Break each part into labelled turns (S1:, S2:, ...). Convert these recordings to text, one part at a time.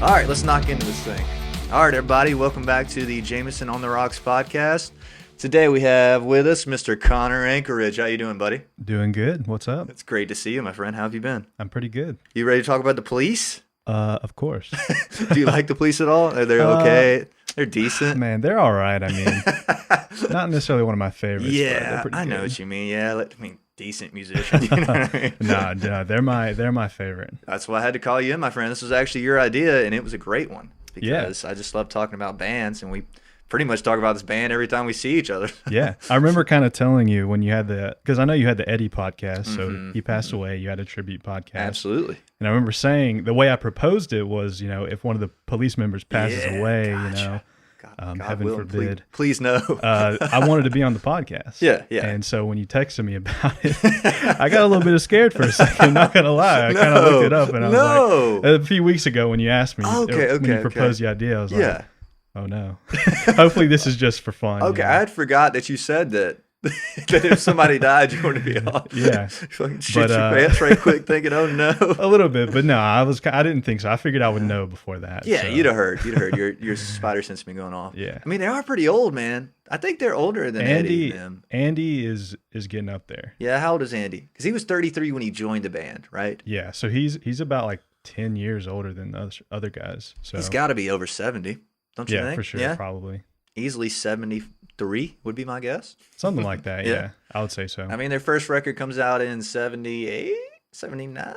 S1: All right, let's knock into this thing. All right, everybody, welcome back to the Jameson on the Rocks podcast. Today we have with us Mr. Conner Ankerich. How you doing, buddy?
S2: Doing good. What's up?
S1: It's great to see you, my friend. How have you been?
S2: I'm pretty good.
S1: You ready to talk about the police?
S2: Of course.
S1: Do you like the police at all? Are they okay? They're decent?
S2: Man, they're all right. I mean, not necessarily one of my favorites.
S1: Yeah,
S2: but
S1: I know what you mean. Yeah, decent musicians. You know what I mean?
S2: No, they're my favorite.
S1: That's why I had to call you in, my friend. This was actually your idea, and it was a great one because I just love talking about bands, and we pretty much talk about this band every time we see each other.
S2: Yeah, I remember kind of telling you when you had because I know you had the Eddie podcast, so he passed away. You had a tribute podcast.
S1: Absolutely.
S2: And I remember saying the way I proposed it was, if one of the police members passes away,
S1: God
S2: heaven
S1: willing,
S2: forbid.
S1: Please no.
S2: I wanted to be on the podcast.
S1: Yeah.
S2: And so when you texted me about it, I got a little bit scared for a second. Not gonna lie, I kind of looked it up, and I was like, a few weeks ago when you asked me, when you proposed the idea, I was like, oh no. Hopefully this is just for fun.
S1: Okay, I had forgot that you said that. That if somebody died, you want to be on.
S2: Yeah.
S1: Fucking shit your pants right quick, thinking, oh no.
S2: A little bit, but no, I didn't think so. I figured I would know before that.
S1: Yeah,
S2: so.
S1: you'd have heard. Your spider sense been going off.
S2: Yeah.
S1: I mean, they are pretty old, man. I think they're older than Eddie and them.
S2: Andy is getting up there.
S1: Yeah, how old is Andy? Because he was 33 when he joined the band, right?
S2: Yeah, so he's about like 10 years older than the other guys. So
S1: he's got to be over 70, don't you think?
S2: Yeah, for sure, probably.
S1: Easily 73 would be my guess.
S2: Something like that, yeah. I would say so.
S1: I mean, their first record comes out in 78, 79?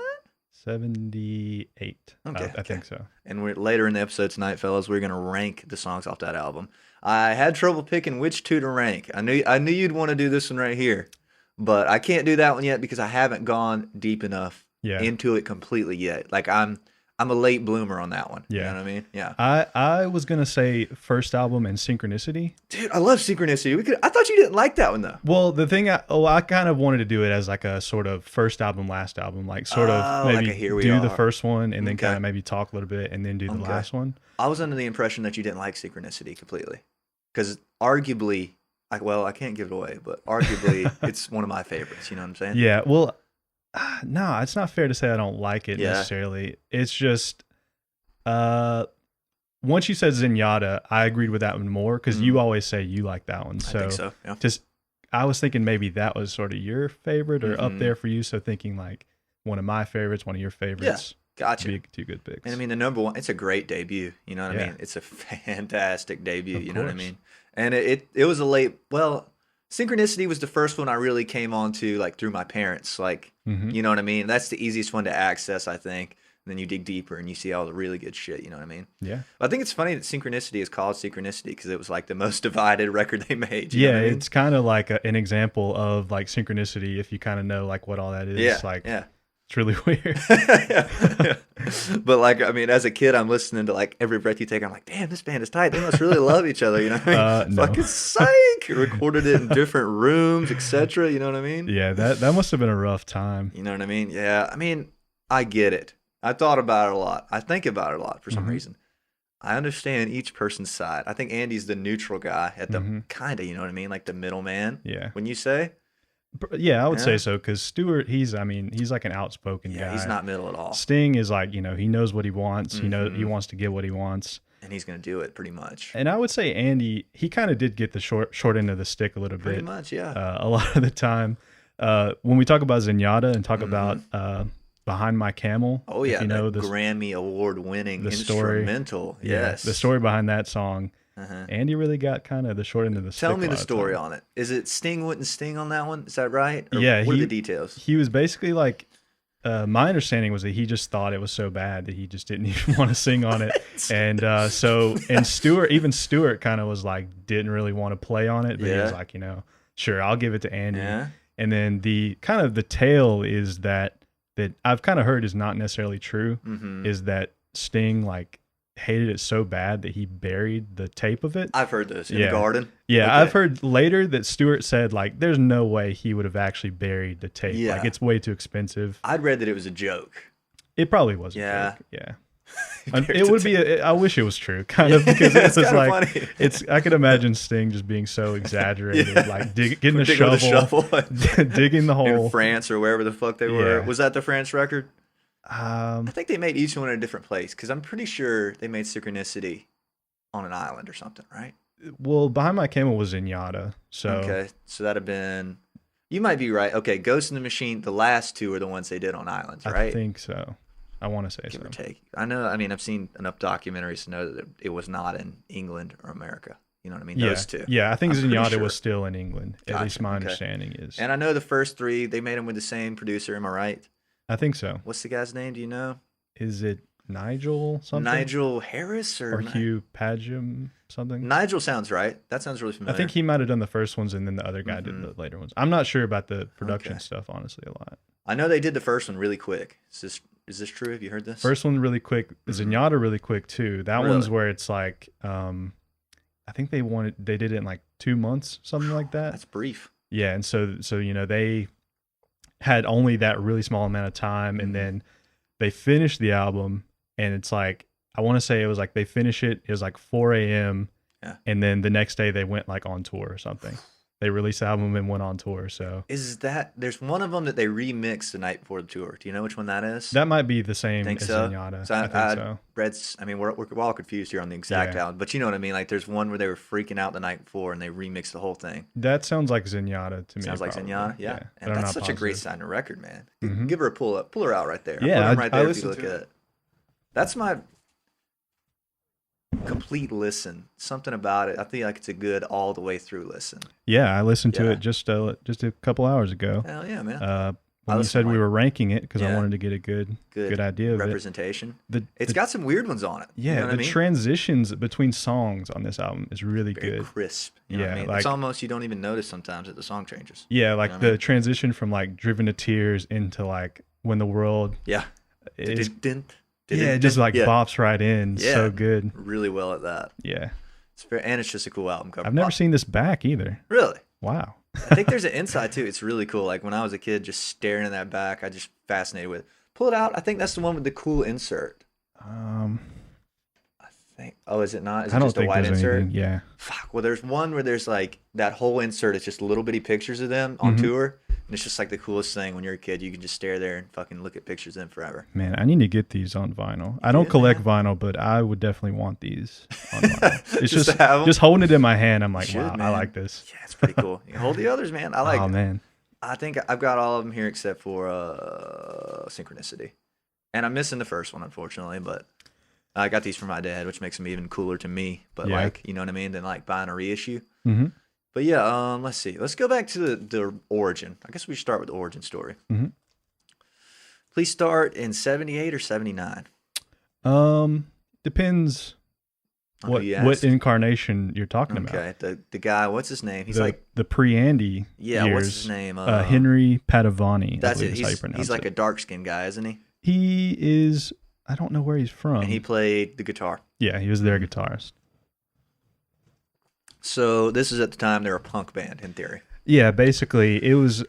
S2: 78.
S1: Okay,
S2: I think so.
S1: And we're later in the episode tonight, fellas, we're going to rank the songs off that album. I had trouble picking which two to rank. I knew you'd want to do this one right here, but I can't do that one yet because I haven't gone deep enough into it completely yet. Like I'm a late bloomer on that one.
S2: Yeah.
S1: You know what I mean? Yeah.
S2: I was going to say first album and Synchronicity.
S1: Dude, I love Synchronicity. I thought you didn't like that one, though.
S2: Well, the thing, I kind of wanted to do it as like a sort of first album, last album, like sort of maybe
S1: like
S2: do the first one and then kind of maybe talk a little bit and then do the last one.
S1: I was under the impression that you didn't like Synchronicity completely. Because arguably, I can't give it away, but arguably it's one of my favorites. You know what I'm saying?
S2: Yeah. Well, no, it's not fair to say I don't like it necessarily. It's just, once you said Zenyatta, I agreed with that one more because you always say you like that one. So,
S1: I think so. Yeah.
S2: I was thinking maybe that was sort of your favorite or up there for you. So thinking like one of my favorites, one of your favorites.
S1: Yeah, gotcha.
S2: Be two good picks.
S1: And I mean, the number one, it's a great debut. You know what I mean? It's a fantastic debut. You know what I mean? And it was a late, Synchronicity was the first one I really came on to like through my parents. Like, you know what I mean? That's the easiest one to access, I think. And then you dig deeper and you see all the really good shit. You know what I mean?
S2: Yeah.
S1: But I think it's funny that Synchronicity is called Synchronicity because it was like the most divided record they made. You know what I mean?
S2: It's kind of like an example of like Synchronicity if you kind of know like what all that is.
S1: Yeah.
S2: It's really weird.
S1: Yeah. But like, I mean, as a kid, I'm listening to like Every Breath You Take. I'm like, damn, this band is tight. They must really love each other. You know what I mean?
S2: No.
S1: Fucking psych. Recorded it in different rooms, etc. You know what I mean?
S2: Yeah, that must have been a rough time.
S1: You know what I mean? Yeah. I mean, I get it. I thought about it a lot. I think about it a lot for some reason. I understand each person's side. I think Andy's the neutral guy at the kind of, you know what I mean? Like the middleman.
S2: Yeah.
S1: When you say?
S2: Yeah, I would say so because Stewart, he's like an outspoken guy.
S1: Yeah, he's not middle at all.
S2: Sting is like, he knows what he wants. He wants to get what he wants.
S1: And he's going to do it pretty much.
S2: And I would say Andy, he kind of did get the short end of the stick a little bit.
S1: Pretty much, yeah.
S2: A lot of the time. When we talk about Zenyatta and talk about Behind My Camel.
S1: Oh, yeah, the Grammy Award-winning instrumental. Yes.
S2: The story behind that song. Andy really got kind of the short end of the stick.
S1: Tell me the story on it. Is it Sting wouldn't sting on that one? Is that right? Or
S2: yeah.
S1: What are the details?
S2: He was basically like, my understanding was that he just thought it was so bad that he just didn't even want to sing on it. And Stewart kind of was like, didn't really want to play on it. But he was like, sure, I'll give it to Andy. Yeah. And then the kind of the tale is that I've kind of heard is not necessarily true, is that Sting like hated it so bad that he buried the tape of it.
S1: I've heard this in the garden.
S2: Yeah, okay. I've heard later that Stewart said like there's no way he would have actually buried the tape. Yeah. Like it's way too expensive.
S1: I'd read that it was a joke.
S2: It probably was a joke. Yeah. It would be. I wish it was true, kind of, because it's just like funny. I could imagine Sting just being so exaggerated, like getting a shovel, digging the hole
S1: in France or wherever the fuck they were. Was that the France record? I think they made each one in a different place because I'm pretty sure they made Synchronicity on an island or something, right?
S2: Well, Behind My Camel was Zenyatta, so
S1: okay, so that'd have been. You might be right. Okay, Ghost in the Machine. The last two are the ones they did on islands, right?
S2: I think so. I want to say
S1: Give
S2: so.
S1: or take. I know. I mean, I've seen enough documentaries to know that it was not in England or America. You know what I mean?
S2: Yeah.
S1: Those two.
S2: Yeah, I think Zenyatta was still in England.
S1: Gotcha.
S2: At least my understanding is.
S1: And I know the first three, they made them with the same producer. Am I right?
S2: I think so.
S1: What's the guy's name? Do you know?
S2: Is it Nigel something?
S1: Nigel Harris or
S2: Hugh Padgham something?
S1: Nigel sounds right. That sounds really familiar.
S2: I think he might have done the first ones and then the other guy did the later ones. I'm not sure about the production stuff, honestly, a lot.
S1: I know they did the first one really quick. Is this true? Have you heard this?
S2: First one really quick. Zenyatta really quick too. That one's where it's like, I think they did it in like 2 months, something like that.
S1: That's brief.
S2: Yeah, and so they had only that really small amount of time, and then they finished the album, and it's like, I want to say it was like they finished it. It was like 4 a.m.
S1: Yeah.
S2: And then the next day they went like on tour or something. They released the album and went on tour. So
S1: there's one of them that they remixed the night before the tour. Do you know which one that is?
S2: That might be the same
S1: as
S2: Zenyatta.
S1: So
S2: I think so.
S1: Read, I mean, we're all confused here on the exact album, but you know what I mean? Like there's one where they were freaking out the night before and they remixed the whole thing.
S2: That sounds like Zenyatta to me.
S1: Sounds like Zenyatta, yeah. And that's such a great sounding record, man. Give her a pull her out right there.
S2: Yeah,
S1: I'm right there if you look at it. That's my complete listen. Something about it. I feel like it's a good all the way through listen.
S2: Yeah, I listened to it just a couple hours ago.
S1: Hell yeah, man.
S2: When you said we were ranking it, because I wanted to get a good idea of
S1: representation.
S2: It's
S1: got some weird ones on it.
S2: Yeah,
S1: you know
S2: the transitions between songs on this album is really
S1: very
S2: good.
S1: Crisp. You know what I mean? It's almost, you don't even notice sometimes that the song changes.
S2: Yeah, like the transition from like Driven to Tears into like When the World.
S1: Yeah.
S2: It just like bops right in. Yeah, so good.
S1: Really well at that.
S2: Yeah.
S1: And it's just a cool album cover.
S2: I've never seen this back either.
S1: Really?
S2: Wow.
S1: I think there's an inside too. It's really cool. Like when I was a kid, just staring at that back, I just fascinated with it. Pull it out. I think that's the one with the cool insert. I think. Oh, is it not? Is it just a white insert?
S2: Anything. Yeah.
S1: Fuck. Well, there's one where there's like that whole insert is just little bitty pictures of them on tour. And it's just like the coolest thing when you're a kid. You can just stare there and fucking look at pictures of them forever.
S2: Man, I need to get these on vinyl. I don't collect vinyl, but I would definitely want these on vinyl. It's just holding it in my hand. I'm like, wow, man. I like this.
S1: Yeah, it's pretty cool. You hold the others, man. I like it.
S2: Oh, man.
S1: I think I've got all of them here except for Synchronicity. And I'm missing the first one, unfortunately, but I got these from my dad, which makes them even cooler to me. But like, you know what I mean? Than like buying a reissue. Mm-hmm. But yeah, let's see. Let's go back to the origin. I guess we should start with the origin story. Mm-hmm. Please start in 78 or 79.
S2: Depends what incarnation you're talking about.
S1: Okay, the guy, what's his name? He's like
S2: the pre-Andy.
S1: Yeah,
S2: years,
S1: what's his name?
S2: Henry Padavani.
S1: That's it. He's like a dark-skinned guy, isn't he?
S2: He is. I don't know where he's from.
S1: And he played the guitar.
S2: Yeah, he was their guitarist.
S1: So this is at the time they're a punk band in theory.
S2: Yeah, basically it was,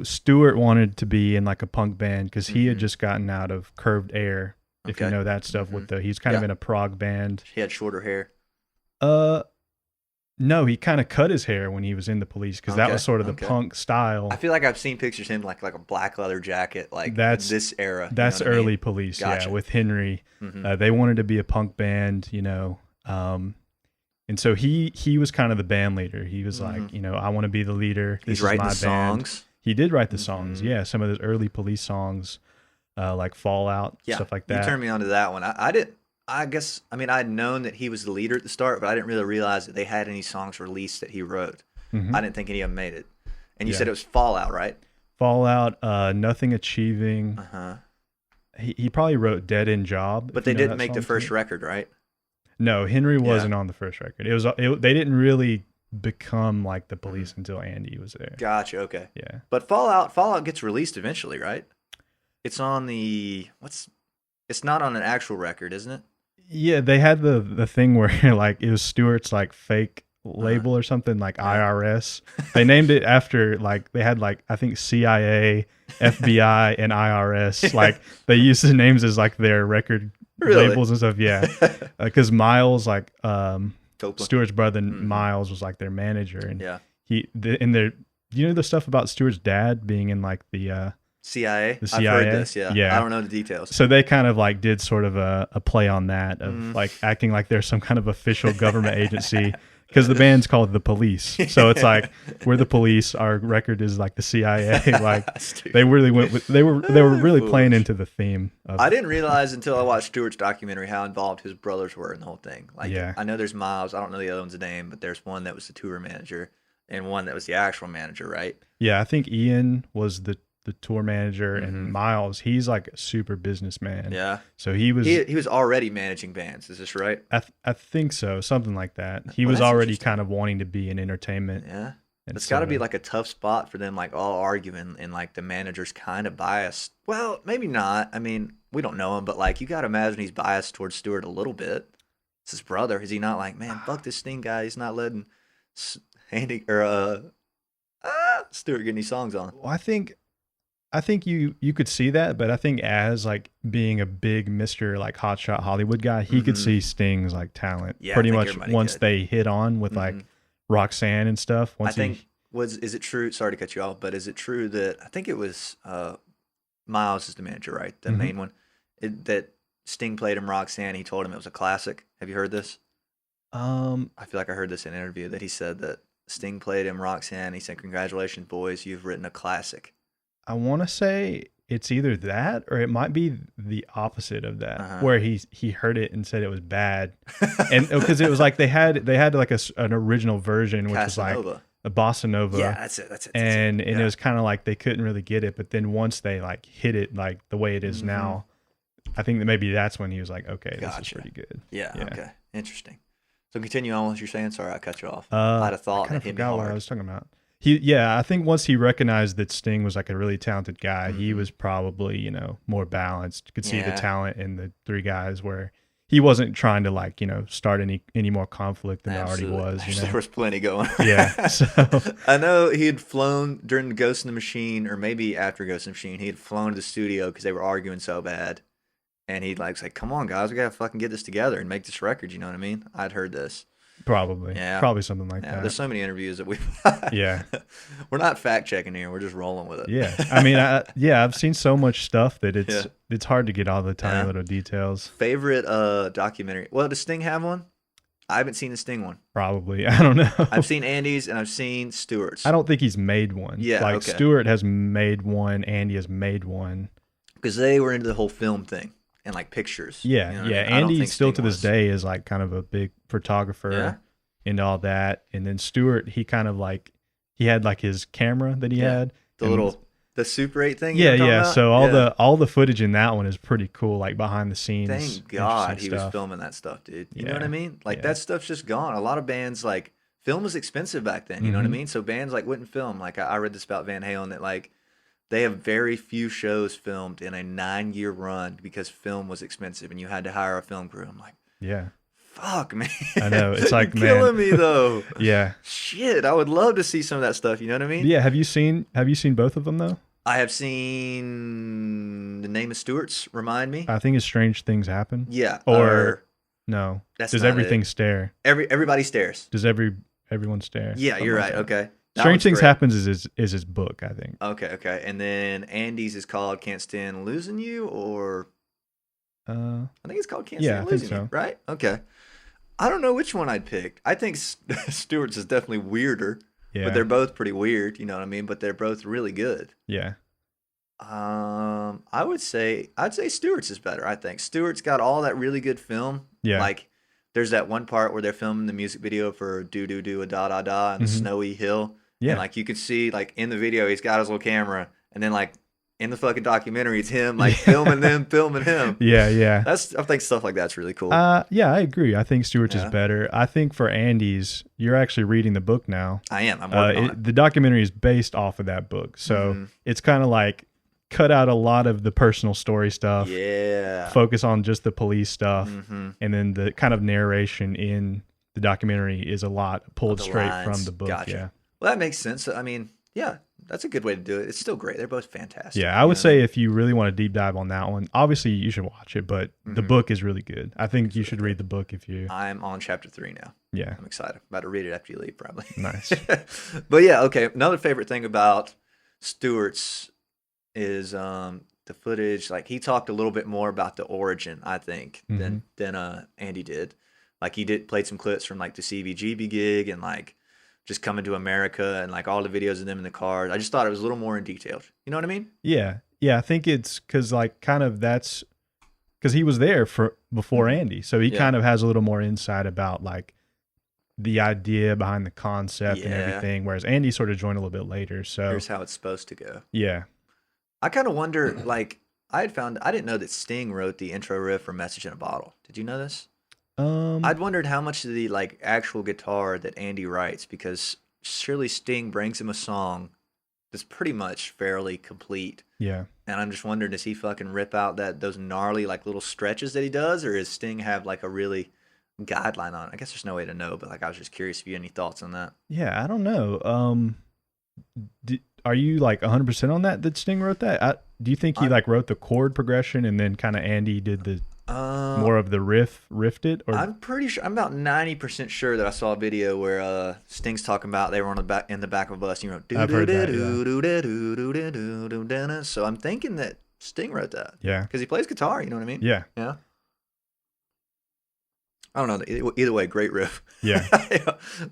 S2: Stewart wanted to be in like a punk band because he had just gotten out of Curved Air, if you know that stuff. He's kind of in a prog band.
S1: He had shorter hair.
S2: No, he kind of cut his hair when he was in the Police because that was sort of the punk style.
S1: I feel like I've seen pictures of him like a black leather jacket, like this era.
S2: That's early Police, yeah, with Henry. They wanted to be a punk band, and so he was kind of the band leader. He was like, I want to be the leader. This is my band.
S1: Songs.
S2: He did write the songs. Yeah, some of those early Police songs, like Fallout, stuff like that.
S1: You turned me on to that one. I didn't. I guess, I'd known that he was the leader at the start, but I didn't really realize that they had any songs released that he wrote. I didn't think any of them made it. And you said it was Fallout, right?
S2: Fallout, Nothing Achieving. He probably wrote Dead End Job.
S1: But they didn't make the first record, right?
S2: No, Henry wasn't on the first record. They didn't really become like the Police until Andy was there.
S1: Gotcha, okay.
S2: Yeah.
S1: But Fallout gets released eventually, right? It's on it's not on an actual record, isn't it?
S2: Yeah, they had the thing where like it was Stewart's like fake label or something, like IRS. They named it after like they had like I think CIA, FBI, and IRS. Like they used the names as like their record labels and stuff. Yeah, because Miles, like Stewart's brother Miles, was like their manager, and the stuff about Stewart's dad being in like the
S1: CIA?
S2: The CIA.
S1: I've heard this, yeah. I don't know the details.
S2: So they kind of like did sort of a play on that of like acting like they're some kind of official government agency because the band's called The Police. So it's like we're the police. Our record is like the CIA. Like they really went with they were really playing into the theme.
S1: I didn't realize until I watched Stewart's documentary how involved his brothers were in the whole thing. Like I know there's Miles. I don't know the other one's name, but there's one that was the tour manager and one that was the actual manager, right?
S2: Yeah, I think Ian was the tour manager, and Miles, he's like a super businessman.
S1: Yeah.
S2: So he was
S1: already managing bands. Is this right?
S2: I think so, something like that. He was already kind of wanting to be in entertainment.
S1: Yeah. It's got to be like a tough spot for them, like all arguing, and like the manager's kind of biased. Well, maybe not. I mean, we don't know him, but like you got to imagine he's biased towards Stewart a little bit. It's his brother. Is he not like, man, fuck this Sting guy. He's not letting Andy or Stewart get any songs on.
S2: Well, I think you could see that, but I think as like being a big Mr. like hotshot Hollywood guy, he could see Sting's like talent pretty much once they hit on with like Roxanne and stuff. Once
S1: is it true? Sorry to cut you off, but is it true that I think it was Miles is the manager, right? The main one that Sting played him Roxanne. He told him it was a classic. Have you heard this? I feel like I heard this in an interview that he said that Sting played him Roxanne. He said, "Congratulations, boys, you've written a classic."
S2: I want to say it's either that or it might be the opposite of that, where he heard it and said it was bad, and because it was like they had like an original version, which was like a bossa nova.
S1: Yeah, that's it.
S2: And it was kind of like they couldn't really get it, but then once they like hit it like the way it is now, I think that maybe that's when he was like, okay, this is pretty good.
S1: Yeah. Okay. Interesting. So continue on what you're saying. Sorry, I cut you off. I had a thought
S2: and
S1: it hit me hard.
S2: What I was talking about. I think once he recognized that Sting was like a really talented guy, he was probably, more balanced. Could see the talent in the three guys where he wasn't trying to like, start any more conflict than there already was.
S1: There was plenty going.
S2: Yeah. So
S1: I know he had flown during Ghost in the Machine, or maybe after Ghost in the Machine, he had flown to the studio because they were arguing so bad. And he'd like say, "Come on, guys, we gotta fucking get this together and make this record." You know what I mean? I'd heard this.
S2: Probably. Yeah. Probably something like that.
S1: There's so many interviews that we're not fact checking here. We're just rolling with it.
S2: Yeah. I mean, I've seen so much stuff that it's hard to get all the tiny little details.
S1: Favorite documentary? Well, does Sting have one? I haven't seen the Sting one.
S2: Probably. I don't know.
S1: I've seen Andy's and I've seen Stewart's.
S2: I don't think he's made one.
S1: Yeah.
S2: Like Stewart has made one. Andy has made one.
S1: Because they were into the whole film thing. And like pictures.
S2: Yeah, Andy still to this day is like kind of a big photographer into all that. And then Stewart, he kind of like he had like his camera that he had.
S1: The Super 8 thing.
S2: Yeah. So all the footage in that one is pretty cool, like behind the scenes.
S1: Thank God he was filming that stuff, dude. You know what I mean? Like that stuff's just gone. A lot of bands like film was expensive back then. You know what I mean? So bands like wouldn't film. Like I read this about Van Halen that like they have very few shows filmed in a 9-year run because film was expensive and you had to hire a film crew. I'm like, fuck, man.
S2: I know. It's like,
S1: man. Killing me though.
S2: Yeah.
S1: Shit. I would love to see some of that stuff. You know what I mean?
S2: Yeah. Have you seen both of them though?
S1: I have seen The Name of Stewart's. Remind me.
S2: I think it's Strange Things Happen.
S1: Yeah.
S2: Or no. Does everything stare?
S1: Everybody stares.
S2: Does everyone stare?
S1: Yeah, you're right. Okay.
S2: Strange Things Happens is his book, I think.
S1: Okay. And then Andy's is called Can't Stand Losing You, or I think it's called Can't Stand Losing You, right? Okay. I don't know which one I'd pick. I think Stewart's is definitely weirder, but they're both pretty weird, you know what I mean? But they're both really good.
S2: Yeah.
S1: I'd say Stewart's is better, I think. Stewart's got all that really good film.
S2: Yeah.
S1: Like there's that one part where they're filming the music video for Do Do Do a Da Da Da and the snowy hill. Yeah. And like you could see like in the video he's got his little camera, and then like in the fucking documentary it's him like filming him.
S2: Yeah.
S1: I think stuff like that's really cool.
S2: Yeah, I agree. I think Stewart's is better. I think for Andy's, you're actually reading the book now.
S1: I am. I'm working on it.
S2: The documentary is based off of that book. So it's kind of like cut out a lot of the personal story stuff.
S1: Yeah.
S2: Focus on just the police stuff. And then the kind of narration in the documentary is a lot pulled straight from the book. Gotcha. Yeah.
S1: Well, that makes sense. I mean, yeah, that's a good way to do it. It's still great. They're both fantastic.
S2: Yeah, I would say if you really want to deep dive on that one, obviously you should watch it, but the book is really good. I think you should read the book if you...
S1: I'm on chapter 3 now.
S2: Yeah.
S1: I'm excited. I'm about to read it after you leave, probably.
S2: Nice.
S1: But yeah, okay. Another favorite thing about Stewart's is the footage. Like he talked a little bit more about the origin, I think, than Andy did. Like he played some clips from like the CBGB gig and like just coming to America and like all the videos of them in the cars. I just thought it was a little more in detail. You know what I mean?
S2: Yeah. Yeah. I think it's because like kind of that's because he was there for before Andy. So he kind of has a little more insight about like the idea behind the concept and everything. Whereas Andy sort of joined a little bit later. So
S1: here's how it's supposed to go.
S2: Yeah.
S1: I kind of wonder, like, I didn't know that Sting wrote the intro riff for Message in a Bottle. Did you know this? I'd wondered how much of the like actual guitar that Andy writes, because surely Sting brings him a song that's pretty much fairly complete.
S2: Yeah.
S1: And I'm just wondering, does he fucking rip out those gnarly like little stretches that he does, or does Sting have like a really guideline on it? I guess there's no way to know, but like I was just curious if you had any thoughts on that.
S2: Yeah, I don't know. Are you like 100% on that Sting wrote that? Do you think he like wrote the chord progression and then kind of Andy did the more of the riffed it? Or
S1: I'm pretty sure. I'm about 90% sure that I saw a video where Sting's talking about they were on in the back of a bus. You know, so I'm thinking that Sting wrote that.
S2: Yeah,
S1: because he plays guitar. You know what I mean?
S2: Yeah.
S1: Yeah. I don't know. Either way, great riff.
S2: Yeah.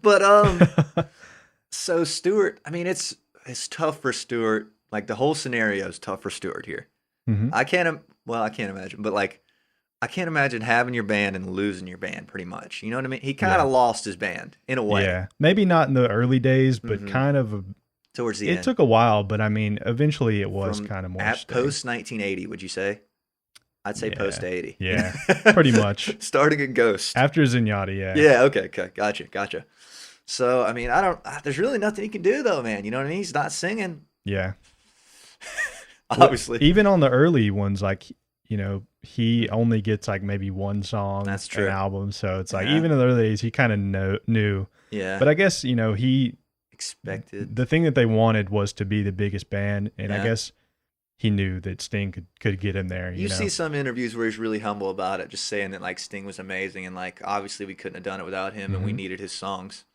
S1: But so Stewart. I mean, it's tough for Stewart. Like the whole scenario is tough for Stewart here.
S2: Mm-hmm.
S1: I can't imagine, but like. I can't imagine having your band and losing your band pretty much. You know what I mean? He kind of lost his band in a way.
S2: Yeah. Maybe not in the early days, but kind of
S1: towards the end.
S2: It took a while, but I mean, eventually it was kind of more
S1: post 1980, would you say? I'd say post 80.
S2: Yeah. Pretty much.
S1: Starting at Ghost.
S2: After Zenyatta, yeah.
S1: Yeah, okay. Gotcha. So, I mean, there's really nothing he can do though, man. You know what I mean? He's not singing.
S2: Yeah.
S1: Obviously.
S2: Well, even on the early ones, like, you know, he only gets like maybe one song
S1: an
S2: album. So it's like, even in the early days, he kind of knew.
S1: Yeah.
S2: But I guess, you know, he
S1: expected.
S2: The thing that they wanted was to be the biggest band. And I guess he knew that Sting could get him there. You know?
S1: See some interviews where he's really humble about it, just saying that like Sting was amazing. And like, obviously we couldn't have done it without him and we needed his songs.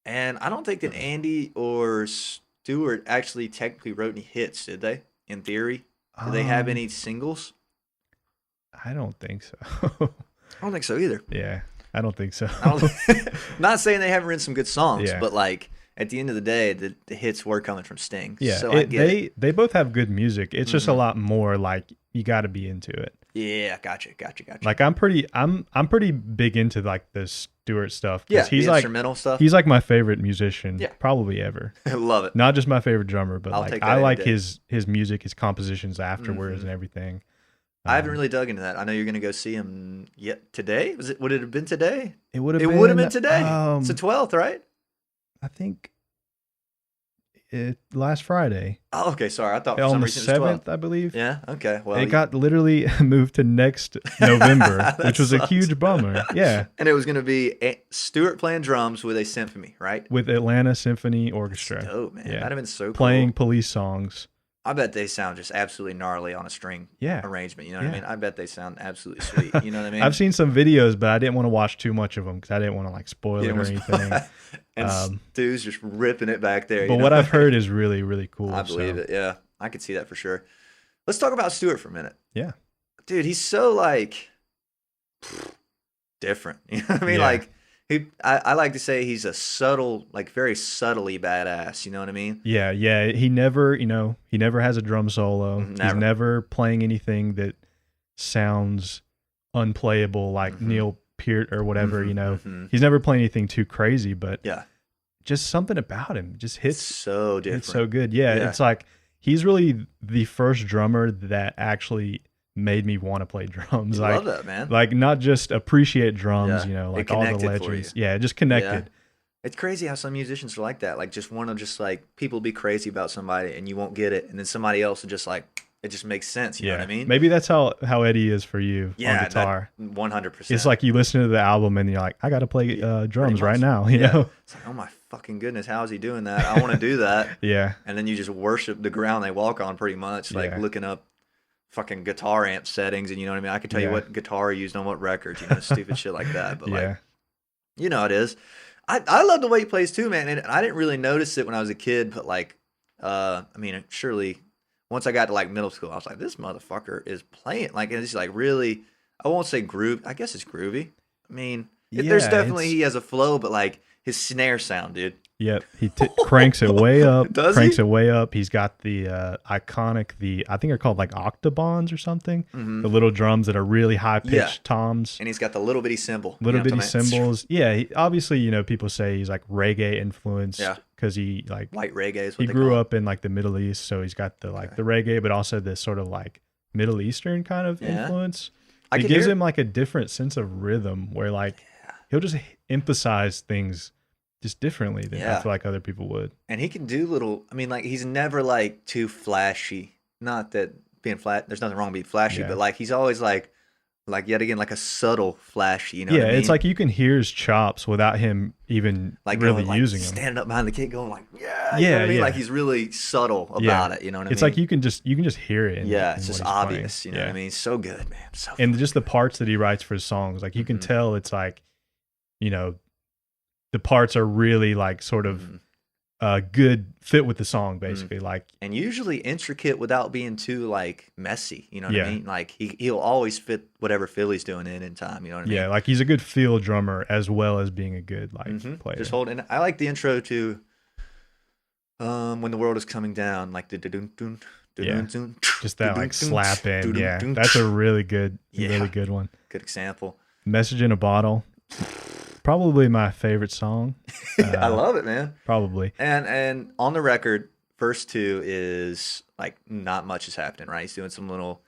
S1: And I don't think that Andy or Stewart actually technically wrote any hits, did they? In theory? Did they have any singles?
S2: I don't think so.
S1: I don't think so either.
S2: Yeah, I don't think so.
S1: Not saying they haven't written some good songs, but like at the end of the day, the hits were coming from Sting.
S2: Yeah,
S1: so
S2: they both have good music. It's just a lot more like you got to be into it.
S1: Yeah, gotcha.
S2: Like I'm pretty big into like the Stewart stuff.
S1: Yeah,
S2: he's
S1: the
S2: like
S1: instrumental stuff.
S2: He's like my favorite musician, probably ever.
S1: I love it.
S2: Not just my favorite drummer, but like I like his music, his compositions afterwards, and everything.
S1: I haven't really dug into that. I know you're going to go see him yet today. Would it have been today?
S2: It would have
S1: been today. It's the 12th, right?
S2: I think last Friday.
S1: Oh, okay. Sorry, I thought for
S2: on
S1: some
S2: the
S1: reason
S2: 7th, I believe.
S1: Yeah. Okay. Well,
S2: it got literally moved to next November, which was a huge bummer. Yeah.
S1: And it was going to be Stewart playing drums with a symphony, right?
S2: With Atlanta Symphony Orchestra.
S1: That's dope, man. That'd have been so cool.
S2: Playing Police songs.
S1: I bet they sound just absolutely gnarly on a string arrangement. You know what I mean? I bet they sound absolutely sweet. You know what I mean?
S2: I've seen some videos, but I didn't want to watch too much of them because I didn't want to like spoil it or anything.
S1: And Stu's just ripping it back there.
S2: But what I've heard is really, really cool.
S1: I believe it. Yeah, I could see that for sure. Let's talk about Stewart for a minute.
S2: Yeah,
S1: dude, he's so like different. You know what I mean? Like. I like to say he's a subtle, like very subtly badass. You know what I mean?
S2: Yeah. He never has a drum solo.
S1: Never.
S2: He's never playing anything that sounds unplayable, like Neil Peart or whatever. He's never playing anything too crazy, but just something about him just hits
S1: so different.
S2: It's so good. Yeah, it's like he's really the first drummer that actually made me want to play drums.
S1: I love that, man.
S2: Like not just appreciate drums, like all the legends. Yeah, just connected.
S1: Yeah. It's crazy how some musicians are like that. Like just want to just like people be crazy about somebody and you won't get it, and then somebody else will just like it just makes sense. You know what I mean?
S2: Maybe that's how Eddie is for you on guitar.
S1: 100%.
S2: It's like you listen to the album and you're like, I got to play drums right now. You know?
S1: It's like, oh my fucking goodness, how is he doing that? I want to do that.
S2: Yeah.
S1: And then you just worship the ground they walk on, pretty much. Like looking up fucking guitar amp settings, and you know what I mean? I could tell you what guitar used on what records, stupid shit like that. But like, you know how it is. I love the way he plays too, man. And I didn't really notice it when I was a kid, but like, I mean, surely once I got to like middle school, I was like, this motherfucker is playing like it's like really. I won't say groove. I guess it's groovy. I mean, there's definitely he has a flow, but like his snare sound, dude.
S2: Yep, he cranks it way up.
S1: Does
S2: cranks
S1: he?
S2: it way up. He's got the iconic I think they're called like octobons or something.
S1: Mm-hmm.
S2: The little drums that are really high pitched toms.
S1: And he's got the little bitty cymbal.
S2: Little bitty cymbals. Yeah, obviously, people say he's like reggae influenced. Yeah. Because he like
S1: white reggae is what
S2: he grew up in like the Middle East, so he's got the the reggae, but also this sort of like Middle Eastern kind of influence. It gives him like a different sense of rhythm where like he'll just emphasize things just differently than I feel like other people would. And
S1: he can do little, I mean, like he's never like too flashy. Not that being flat, there's nothing wrong with being flashy, but like he's always like yet again, like a subtle flash, you know what I mean?
S2: It's like you can hear his chops without him even like really using them.
S1: Standing up behind the kid going like, you know what I mean? Like he's really subtle about it, you know what I mean?
S2: It's like you can just hear it.
S1: It's just obvious, you know what I mean? So good, man. So
S2: and just the parts that he writes for his songs, like you can tell it's like, the parts are really like sort of good fit with the song, basically. Like,
S1: and usually intricate without being too like messy, you know what I mean? Like he'll always fit whatever feel he's doing in time, you know what I mean?
S2: Yeah, like he's a good feel drummer as well as being a good like player.
S1: Just hold, and I like the intro to When the World is Coming Down, like the dun
S2: just that like slap in. Yeah, that's a really good one.
S1: Good example.
S2: Message in a Bottle. Probably my favorite song.
S1: I love it, man.
S2: Probably.
S1: And on the record, verse 2 is like not much is happening, right? He's doing some little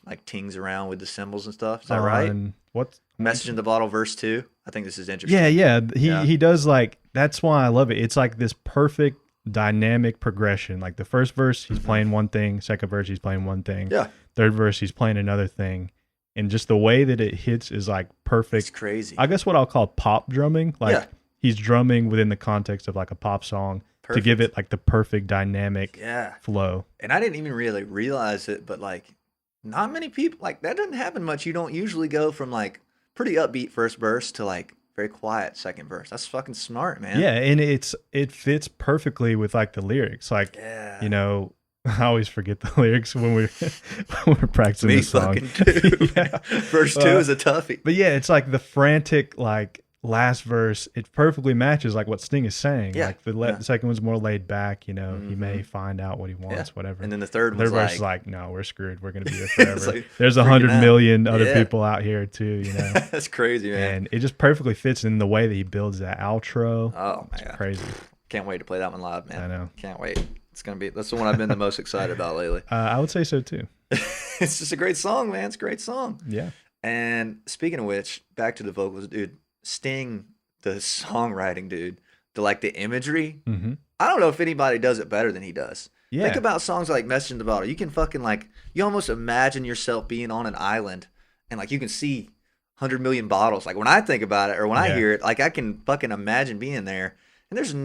S1: like tings around with the cymbals and stuff. Is that right?
S2: What
S1: Message in the Bottle, verse 2? I think this is interesting.
S2: Yeah. He does like, that's why I love it. It's like this perfect dynamic progression. Like the first verse, he's playing one thing. Second verse, he's playing one thing.
S1: Yeah.
S2: Third verse, he's playing another thing. And just the way that it hits is like perfect.
S1: It's crazy.
S2: I guess what I'll call pop drumming. Like he's drumming within the context of like a pop song to give it like the perfect dynamic flow.
S1: And I didn't even really realize it, but like not many people, like that doesn't happen much. You don't usually go from like pretty upbeat first verse to like very quiet second verse. That's fucking smart, man.
S2: Yeah, and it fits perfectly with like the lyrics. Like, I always forget the lyrics when we're practicing the song.
S1: Verse 2 is a toughie.
S2: But yeah, it's like the frantic like last verse. It perfectly matches like what Sting is saying.
S1: Yeah.
S2: Like the second one's more laid back. He may find out what he wants, whatever.
S1: And then the third
S2: verse is like, no, we're screwed. We're gonna be here forever. Like, there's 100 million other people out here too.
S1: That's crazy, man.
S2: And it just perfectly fits in the way that he builds that outro.
S1: Oh,
S2: it's crazy.
S1: Can't wait to play that one live, man.
S2: I know.
S1: Can't wait. That's the one I've been the most excited about lately.
S2: I would say so too.
S1: It's just a great song, man. It's a great song.
S2: Yeah.
S1: And speaking of which, back to the vocals, dude. Sting, the songwriting, dude. The imagery.
S2: Mm-hmm.
S1: I don't know if anybody does it better than he does.
S2: Yeah.
S1: Think about songs like Message in the Bottle. You can fucking you almost imagine yourself being on an island and like you can see 100 million bottles. Like when I think about it or when I hear it, like I can fucking imagine being there. And there's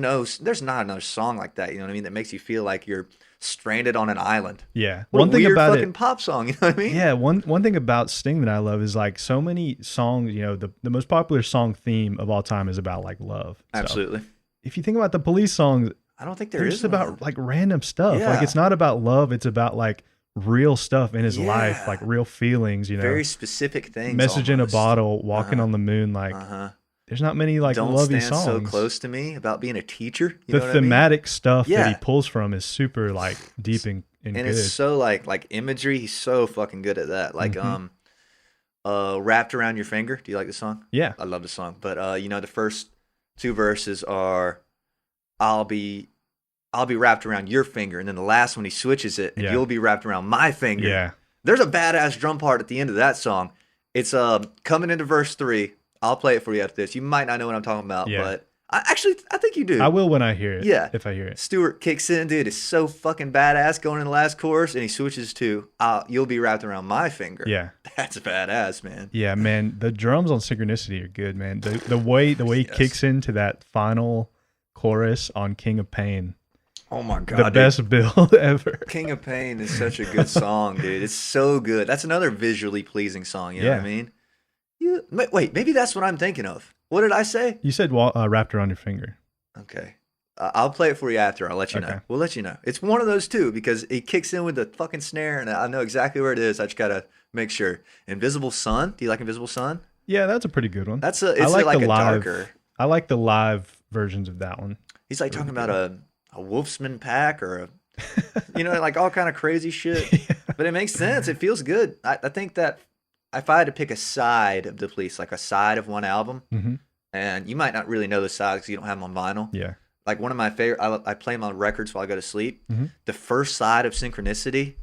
S1: not another song like that, you know what I mean, that makes you feel like you're stranded on an island.
S2: Yeah.
S1: What one thing weird about fucking pop song, you know what I mean?
S2: Yeah, one thing about Sting that I love is like so many songs, the most popular song theme of all time is about like love.
S1: Absolutely.
S2: So, if you think about the Police songs,
S1: I don't think
S2: they're just about like random stuff. Yeah. Like it's not about love, it's about like real stuff in his life, like real feelings,
S1: Very specific things.
S2: Message in a Bottle, Walking on the Moon, like there's not many like lovey songs.
S1: Don't Stand So Close to Me, about being a teacher.
S2: The thematic stuff that he pulls from is super like deep and good.
S1: It's so like imagery. He's so fucking good at that. Like Wrapped Around Your Finger. Do you like the song?
S2: Yeah,
S1: I love the song. But the first two verses are I'll be wrapped around your finger, and then the last one he switches it, and you'll be wrapped around my finger.
S2: Yeah,
S1: there's a badass drum part at the end of that song. It's coming into verse 3. I'll play it for you after this. You might not know what I'm talking about, but I think you do.
S2: I will when I hear it.
S1: Yeah.
S2: If I hear it.
S1: Stewart kicks in, dude. It's so fucking badass going in the last chorus, and he switches to You'll Be Wrapped Around My Finger.
S2: Yeah.
S1: That's badass, man.
S2: Yeah, man. The drums on Synchronicity are good, man. The way he kicks into that final chorus on King of Pain.
S1: Oh my God.
S2: The best build ever.
S1: King of Pain is such a good song, dude. It's so good. That's another visually pleasing song, you know what I mean? Wait, maybe that's what I'm thinking of. What did I say?
S2: You said Wrapped Around Your Finger.
S1: Okay. I'll play it for you after. I'll let you
S2: Okay.
S1: know. We'll let you know. It's one of those two because it kicks in with the fucking snare, and I know exactly where it is. I just gotta make sure. Invisible Sun. Do you like Invisible Sun?
S2: Yeah, that's a pretty good one.
S1: It's like a darker.
S2: I like the live versions of that one.
S1: He's like talking about a wolfsman pack or a, like all kind of crazy shit. Yeah. But it makes sense. It feels good. I think that if I had to pick a side of the Police, like a side of one album, and you might not really know the sides because you don't have them on vinyl.
S2: Yeah.
S1: Like one of my favorite, I play them on records while I go to sleep. The first side of Synchronicity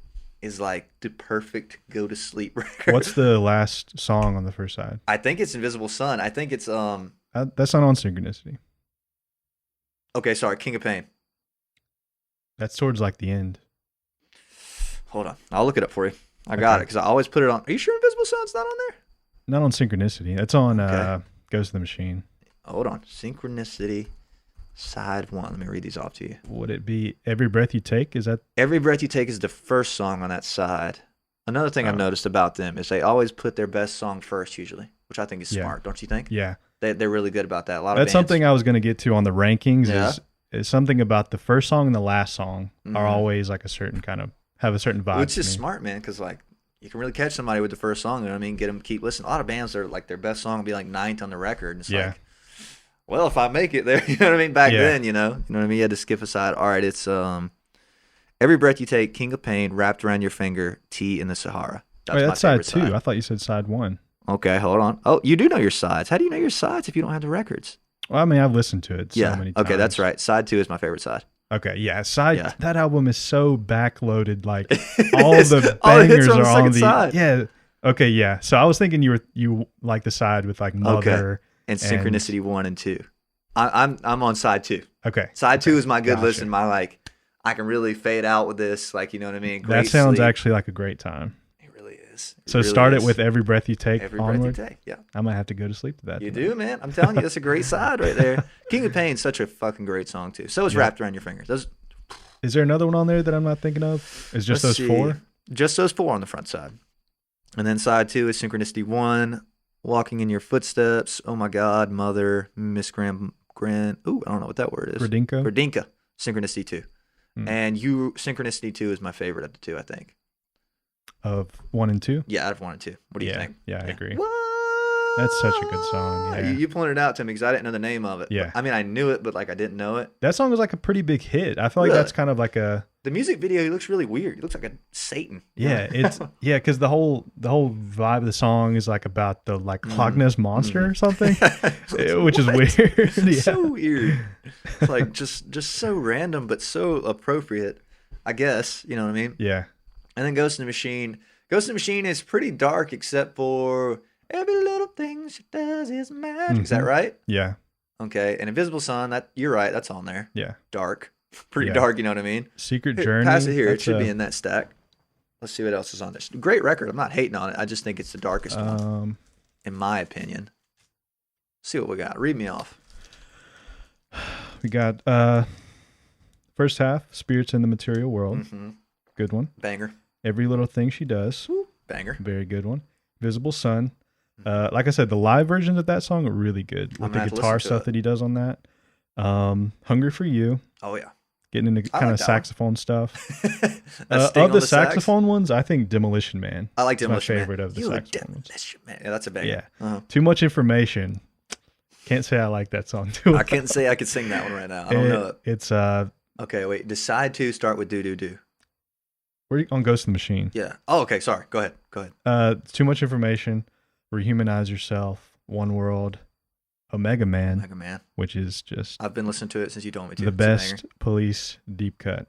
S1: is like the perfect go to sleep record.
S2: What's the last song on the first side?
S1: I think it's Invisible Sun. I think it's
S2: that's not on Synchronicity.
S1: Okay, sorry, King of Pain.
S2: That's towards like the end.
S1: Hold on, I'll look it up for you. I got it because I always put it on. Are you sure Invisible Sun's not on there?
S2: Not on Synchronicity. That's on Ghost of the Machine.
S1: Hold on, Synchronicity. Side 1. Let me read these off to you.
S2: Would it be Every Breath You Take? Is that
S1: Every Breath You Take is the first song on that side. Another thing I've noticed about them is they always put their best song first usually, which I think is smart, don't you think?
S2: Yeah.
S1: They're really good about that.
S2: That's something I was going to get to on the rankings is something about the first song and the last song are always like a certain kind of have a certain vibe.
S1: Which is smart, man, because like you can really catch somebody with the first song, you know what I mean? Get them to keep listening. A lot of bands are like their best song will be like 9th on the record. And it's like, well, if I make it there, you know what I mean? Back then, you know what I mean? You had to skip aside. All right, it's Every Breath You Take, King of Pain, Wrapped Around Your Finger, Tea in the Sahara.
S2: That's side 2. I thought you said side 1.
S1: Okay, hold on. Oh, you do know your sides. How do you know your sides if you don't have the records?
S2: Well, I mean, I've listened to it so many times.
S1: Okay, that's right. Side 2 is my favorite side.
S2: Okay, that album is so backloaded. Like all the bangers are on the side. Yeah. Okay, yeah. So I was thinking you like the side with like Mother
S1: and Synchronicity 1 and 2. I'm on side 2.
S2: Okay.
S1: Side 2 is my good listen. My like, I can really fade out with this. Like, you know what I mean?
S2: Great that sounds actually like a great time.
S1: It really is.
S2: So start it with Every Breath You Take.
S1: Every Breath You Take. Yeah.
S2: I might have to go to sleep to that.
S1: You do, man. I'm telling you, that's a great side right there. King of Pain, such a fucking great song too. So is Wrapped Around Your Finger.
S2: Is there another one on there that I'm not thinking of? Is just those 4?
S1: Just those 4 on the front side. And then side 2 is Synchronicity 1, Walking in Your Footsteps, Oh My God, Mother, Miss Ooh, I don't know what that word is. Gradinka. Synchronicity 2. And Synchronicity 2 is my favorite of the 2, I think.
S2: Of 1 and 2?
S1: Yeah, out of 1 and 2. What do you think?
S2: Yeah, I agree.
S1: What?
S2: That's such a good song. Yeah.
S1: You pointed it out to me because I didn't know the name of it.
S2: Yeah.
S1: I mean, I knew it, but like I didn't know it.
S2: That song was like a pretty big hit. I feel like that's kind of like a...
S1: The music video, he looks really weird. He looks like a Satan.
S2: Yeah, because the whole vibe of the song is like about the like Loch Ness monster or something, which is weird.
S1: It's so weird. It's like just so random, but so appropriate, I guess. You know what I mean?
S2: Yeah.
S1: And then Ghost in the Machine. Ghost in the Machine is pretty dark, except for every little thing she does is magic. Is that right?
S2: Yeah.
S1: Okay. And Invisible Sun, you're right. That's on there.
S2: Yeah.
S1: Dark. Pretty dark, you know what I mean?
S2: Secret Journey.
S1: Pass it here. It should be in that stack. Let's see what else is on this. Great record. I'm not hating on it. I just think it's the darkest one, in my opinion. Let's see what we got. Read me off.
S2: We got first half, Spirits in the Material World. Good one.
S1: Banger.
S2: Every Little Thing She Does.
S1: Banger.
S2: Very good one. Visible Sun. Like I said, the live versions of that song are really good with the guitar stuff that he does on that. Hungry for You.
S1: Oh yeah.
S2: Getting into kind of saxophone stuff.
S1: Of
S2: the saxophone ones, I think Demolition Man.
S1: I like Demolition
S2: Man. My favorite of the saxophone
S1: ones. Man. Yeah, that's a banger.
S2: Yeah. Too Much Information. Can't say I like that song too.
S1: I can't say I could sing that one right now. I don't know it.
S2: It's
S1: okay, wait. Does side 2 start with do?
S2: We're on Ghost in the Machine.
S1: Yeah. Oh, okay. Sorry. Go ahead.
S2: Too Much Information. Rehumanize Yourself. One World. Omega Man, which is just...
S1: I've been listening to it since you told me to.
S2: The best Police deep cut.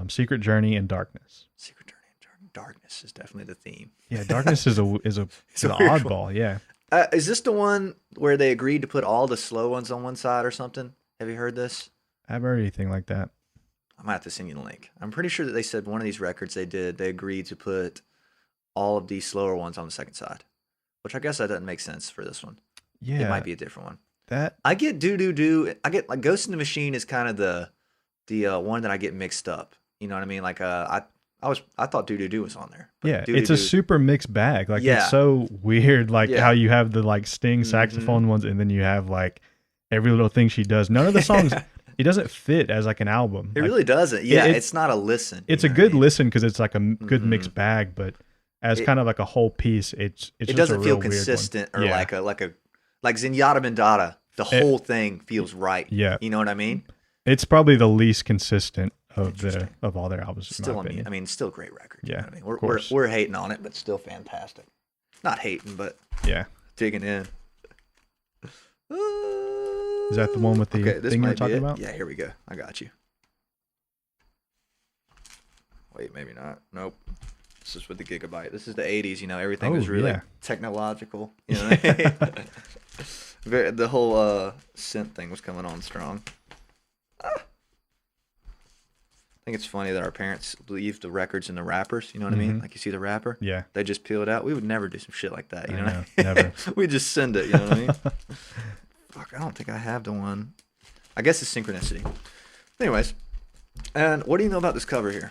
S2: Secret Journey and Darkness.
S1: Secret Journey and Darkness is definitely the theme.
S2: Yeah, Darkness is an oddball, yeah.
S1: Is this the one where they agreed to put all the slow ones on one side or something? Have you heard this?
S2: I haven't heard anything like that.
S1: I might have to send you the link. I'm pretty sure that they said one of these records they agreed to put all of these slower ones on the second side, which I guess that doesn't make sense for this one. Yeah, it might be a different one. I get do. I get like Ghost in the Machine is kind of the one that I get mixed up. You know what I mean? Like I thought do was on there.
S2: Yeah, it's a super mixed bag. Like it's so weird. Like how you have the like Sting saxophone ones, and then you have like Every Little Thing She Does. None of the songs. it doesn't fit as like an album.
S1: It really doesn't. Yeah, it's not a listen.
S2: It's a good listen because it's like a good mixed bag, but as kind of like a whole piece, it
S1: doesn't feel consistent or like Zenyatta Mandata. The whole thing feels right.
S2: Yeah,
S1: you know what I mean.
S2: It's probably the least consistent of all their albums.
S1: Still, still a great record.
S2: Yeah,
S1: you know what I mean? We're hating on it, but still fantastic. Not hating, but digging in.
S2: Is that the one with the thing you're talking about?
S1: Yeah, here we go. I got you. Wait, maybe not. Nope. This is with the gigabyte. This is the 80s, you know, everything was really technological. You know what I mean? The whole synth thing was coming on strong. I think it's funny that our parents leave the records in the wrappers, you know what I mean? Like you see the wrapper?
S2: Yeah.
S1: They just peel it out. We would never do some shit like that, you know what I mean?
S2: Never.
S1: We just send it, you know what I mean? Fuck, I don't think I have the one. I guess it's Synchronicity. Anyways, and what do you know about this cover here?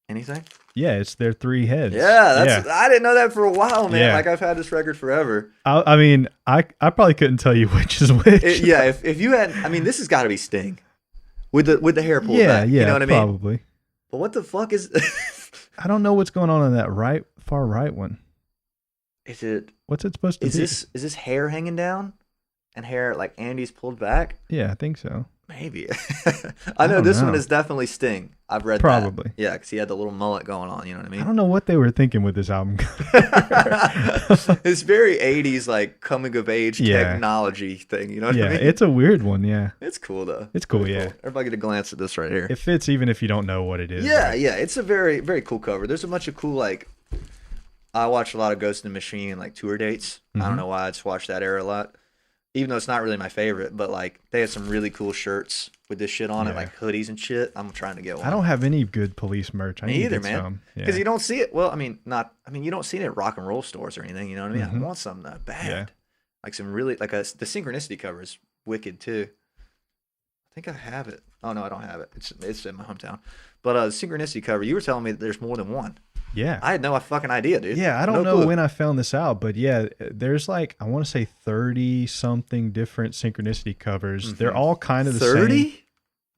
S1: Anything?
S2: Yeah, it's their 3 heads.
S1: Yeah, I didn't know that for a while, man. Like I've had this record forever.
S2: I mean, I probably couldn't tell you which is which.
S1: If you had, I mean, this has got to be Sting with the hair pulled back. You know what I mean?
S2: Probably.
S1: But what the fuck is?
S2: I don't know what's going on in that far right one.
S1: Is it?
S2: What's it supposed to be?
S1: Is this hair hanging down, and hair like Andy's pulled back?
S2: Yeah, I think so.
S1: Maybe. I know this one is definitely Sting. I've read
S2: probably.
S1: That. Yeah, because he had the little mullet going on. You know what I mean?
S2: I don't know what they were thinking with this album.
S1: It's very 80s, like coming of age technology thing. You know what I mean?
S2: Yeah, it's a weird one. Yeah,
S1: it's cool though.
S2: It's cool.
S1: Cool. Everybody get a glance at this right here.
S2: It fits even if you don't know what it is.
S1: Yeah, yeah. It's a very, very cool cover. There's a bunch of cool like. I watch a lot of Ghost in the Machine like tour dates. I don't know why. I just watch that era a lot. Even though it's not really my favorite, but like they have some really cool shirts with this shit on it, like hoodies and shit. I'm trying to get one.
S2: I don't have any good police merch. I need to get
S1: man.
S2: some.
S1: Because you don't see it. Well, you don't see it at rock and roll stores or anything. You know what I mean? I want something that bad. Yeah. Like some really the Synchronicity cover is wicked too. I think I have it. Oh no, I don't have it. It's in my hometown. But the Synchronicity cover, you were telling me that there's more than one.
S2: Yeah.
S1: I had no fucking idea, dude.
S2: Yeah, I don't know when I found this out, but yeah, there's like, I want to say 30 something different Synchronicity covers. They're all kind of the
S1: 30?
S2: same.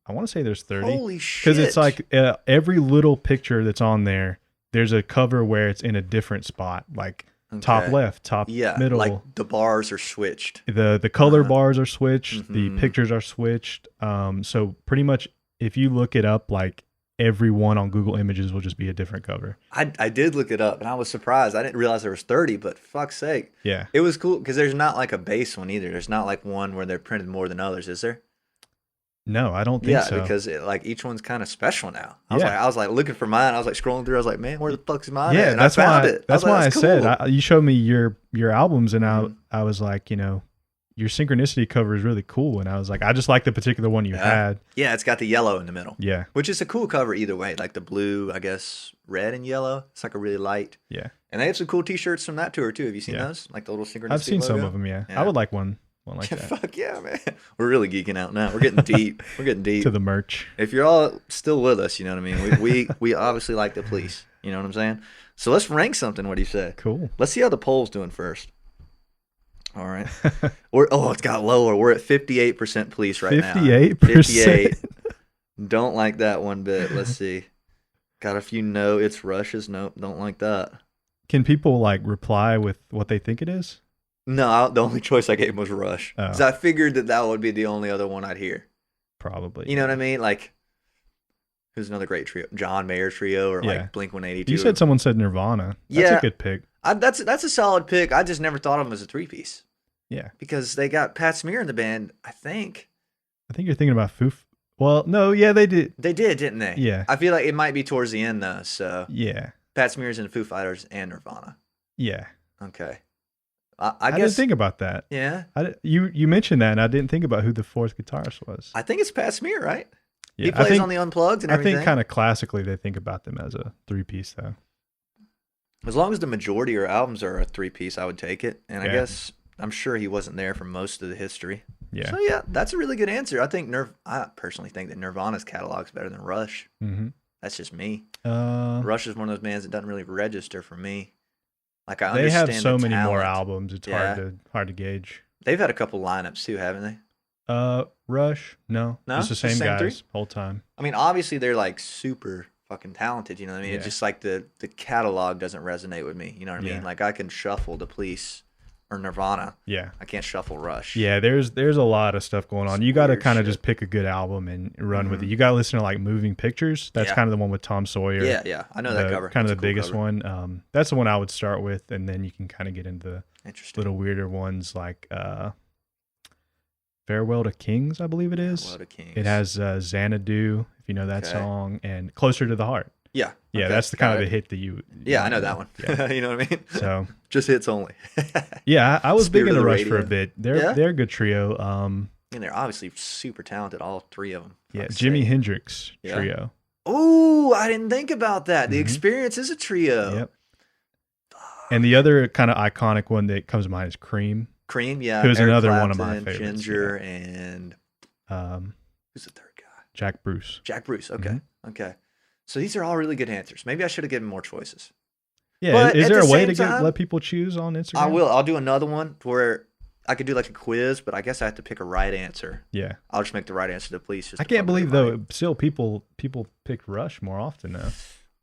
S2: I want to say there's 30.
S1: Holy shit.
S2: Because it's like every little picture that's on there, there's a cover where it's in a different spot, like top left, top middle.
S1: Like the bars are switched.
S2: The color bars are switched. The pictures are switched. So pretty much if you look it up, like every one on Google Images will just be a different cover.
S1: I did look it up and I was surprised. I didn't realize there was 30, but fuck's sake.
S2: Yeah.
S1: It was cool because there's not like a base one either. There's not like one where they're printed more than others, is there?
S2: No, I don't think so.
S1: Yeah, because each one's kind of special now. I was like looking for mine. I was like scrolling through. I was like, man, where the fuck's mine?
S2: Yeah,
S1: at? And
S2: that's
S1: I found it.
S2: That's why I
S1: cool.
S2: said you showed me your albums, and I was like, your Synchronicity cover is really cool, and I was like, I just like the particular one you had.
S1: Yeah, it's got the yellow in the middle.
S2: Yeah,
S1: which is a cool cover either way. Like the blue, I guess, red and yellow. It's like a really light.
S2: Yeah,
S1: and they have some cool T-shirts from that tour too. Have you seen those? Like the little Synchronicity.
S2: I've seen
S1: logo?
S2: some of them. Yeah, I would like one like that.
S1: Fuck yeah, man. We're really geeking out now. We're getting deep. We're getting deep
S2: to the merch.
S1: If you're all still with us, you know what I mean. We obviously like the police. You know what I'm saying. So let's rank something. What do you say?
S2: Cool.
S1: Let's see how the poll's doing first. All right. It's got lower. We're at 58% police right now.
S2: 58%.
S1: 58. Don't like that one bit. Let's see. Got a few it's Rush's. Nope, don't like that.
S2: Can people like reply with what they think it is?
S1: No, the only choice I gave was Rush. Because I figured that would be the only other one I'd hear.
S2: Probably.
S1: You know what I mean? Like, who's another great trio? John Mayer trio or like Blink-182.
S2: You said someone said Nirvana. That's a good pick.
S1: That's a solid pick. I just never thought of them as a three-piece.
S2: Yeah.
S1: Because they got Pat Smear in the band, I think.
S2: I think you're thinking about Well, no, yeah, they did.
S1: They did, didn't they?
S2: Yeah.
S1: I feel like it might be towards the end, though, so.
S2: Yeah.
S1: Pat Smear's in Foo Fighters and Nirvana.
S2: Yeah.
S1: Okay.
S2: I didn't think about that.
S1: Yeah.
S2: You mentioned that, and I didn't think about who the fourth guitarist was.
S1: I think it's Pat Smear, right?
S2: Yeah,
S1: he plays on the Unplugged and everything.
S2: I think kind of classically they think about them as a three-piece, though.
S1: As long as the majority of albums are a three-piece, I would take it. And I guess I'm sure he wasn't there for most of the history.
S2: Yeah.
S1: So, yeah, that's a really good answer. I personally think that Nirvana's catalog's better than Rush.
S2: Mm-hmm.
S1: That's just me. Rush is one of those bands that doesn't really register for me. Like I
S2: they
S1: understand
S2: have so many
S1: talent.
S2: more albums. It's hard to gauge.
S1: They've had a couple lineups too, haven't they?
S2: Rush, no, just the same guys
S1: three?
S2: whole time.
S1: I mean, obviously they're like super fucking talented. You know what I mean?
S2: Yeah.
S1: It's just like the catalog doesn't resonate with me. You know what I mean? Like I can shuffle the Police or Nirvana.
S2: Yeah.
S1: I can't shuffle Rush.
S2: Yeah, there's a lot of stuff going on. You got to kind of just pick a good album and run with it. You got to listen to like Moving Pictures. That's kind of the one with Tom Sawyer.
S1: Yeah. I know that cover.
S2: Kind of the biggest one. That's the one I would start with, and then you can kind of get into little weirder ones like Farewell to Kings, I believe it is.
S1: Farewell to Kings.
S2: It has Xanadu, if you know that song, and Closer to the Heart.
S1: Yeah.
S2: Yeah, that's the kind of the hit that you
S1: I know that one. Yeah. You know what I mean?
S2: So
S1: just hits only.
S2: Yeah, I was big into Rush for a bit. They're a good trio.
S1: And they're obviously super talented, all three of them.
S2: Yeah, Jimi Hendrix trio.
S1: Oh, I didn't think about that. The Experience is a trio.
S2: Yep. And the other kind of iconic one that comes to mind is Cream.
S1: Cream, yeah.
S2: Who's another
S1: Clapton,
S2: one of my favorites.
S1: Ginger, and who's the third guy?
S2: Jack Bruce.
S1: Jack Bruce. Okay. Okay. So these are all really good answers. Maybe I should have given more choices.
S2: Yeah.
S1: But
S2: is there a way to let people choose on Instagram?
S1: I will. I'll do another one where I could do like a quiz, but I guess I have to pick a right answer.
S2: Yeah.
S1: I'll just make the right answer to Police.
S2: I can't believe though. Still, people pick Rush more often now.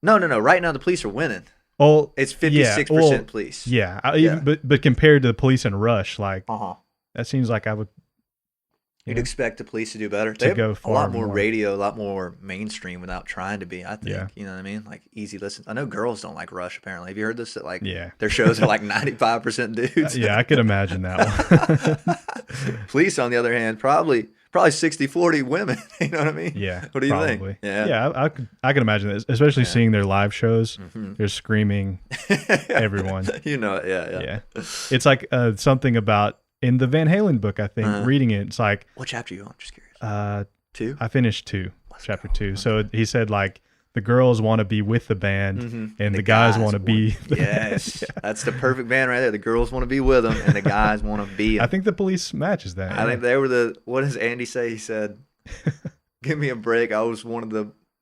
S1: No. Right now the Police are winning.
S2: Oh,
S1: it's 56% Police.
S2: Yeah. But compared to the Police and Rush, like that seems like I would.
S1: You'd expect the Police to do better. They have a lot more radio, a lot more mainstream without trying to be, I think. You know what I mean? Like easy listens. I know girls don't like Rush apparently. Have you heard this? That like their shows are like 95% dudes.
S2: Yeah, I could imagine that
S1: one. Police, on the other hand, probably 60-40 women. You know what I mean?
S2: Yeah.
S1: What do you think?
S2: Yeah, I can imagine this, especially seeing their live shows. They're screaming everyone.
S1: You know it, yeah.
S2: It's like something about in the Van Halen book, I think, reading it, it's like...
S1: What chapter are you on? Just curious. 2?
S2: I finished 2, chapter 2. Okay. So he said, like, the girls want to be with the band, and the guys want to be...
S1: Yes, that's the perfect band right there. The girls want to be with them, and the guys want to be them.
S2: I think the Police matches that.
S1: I think they were what does Andy say? He said, give me a break. I was one of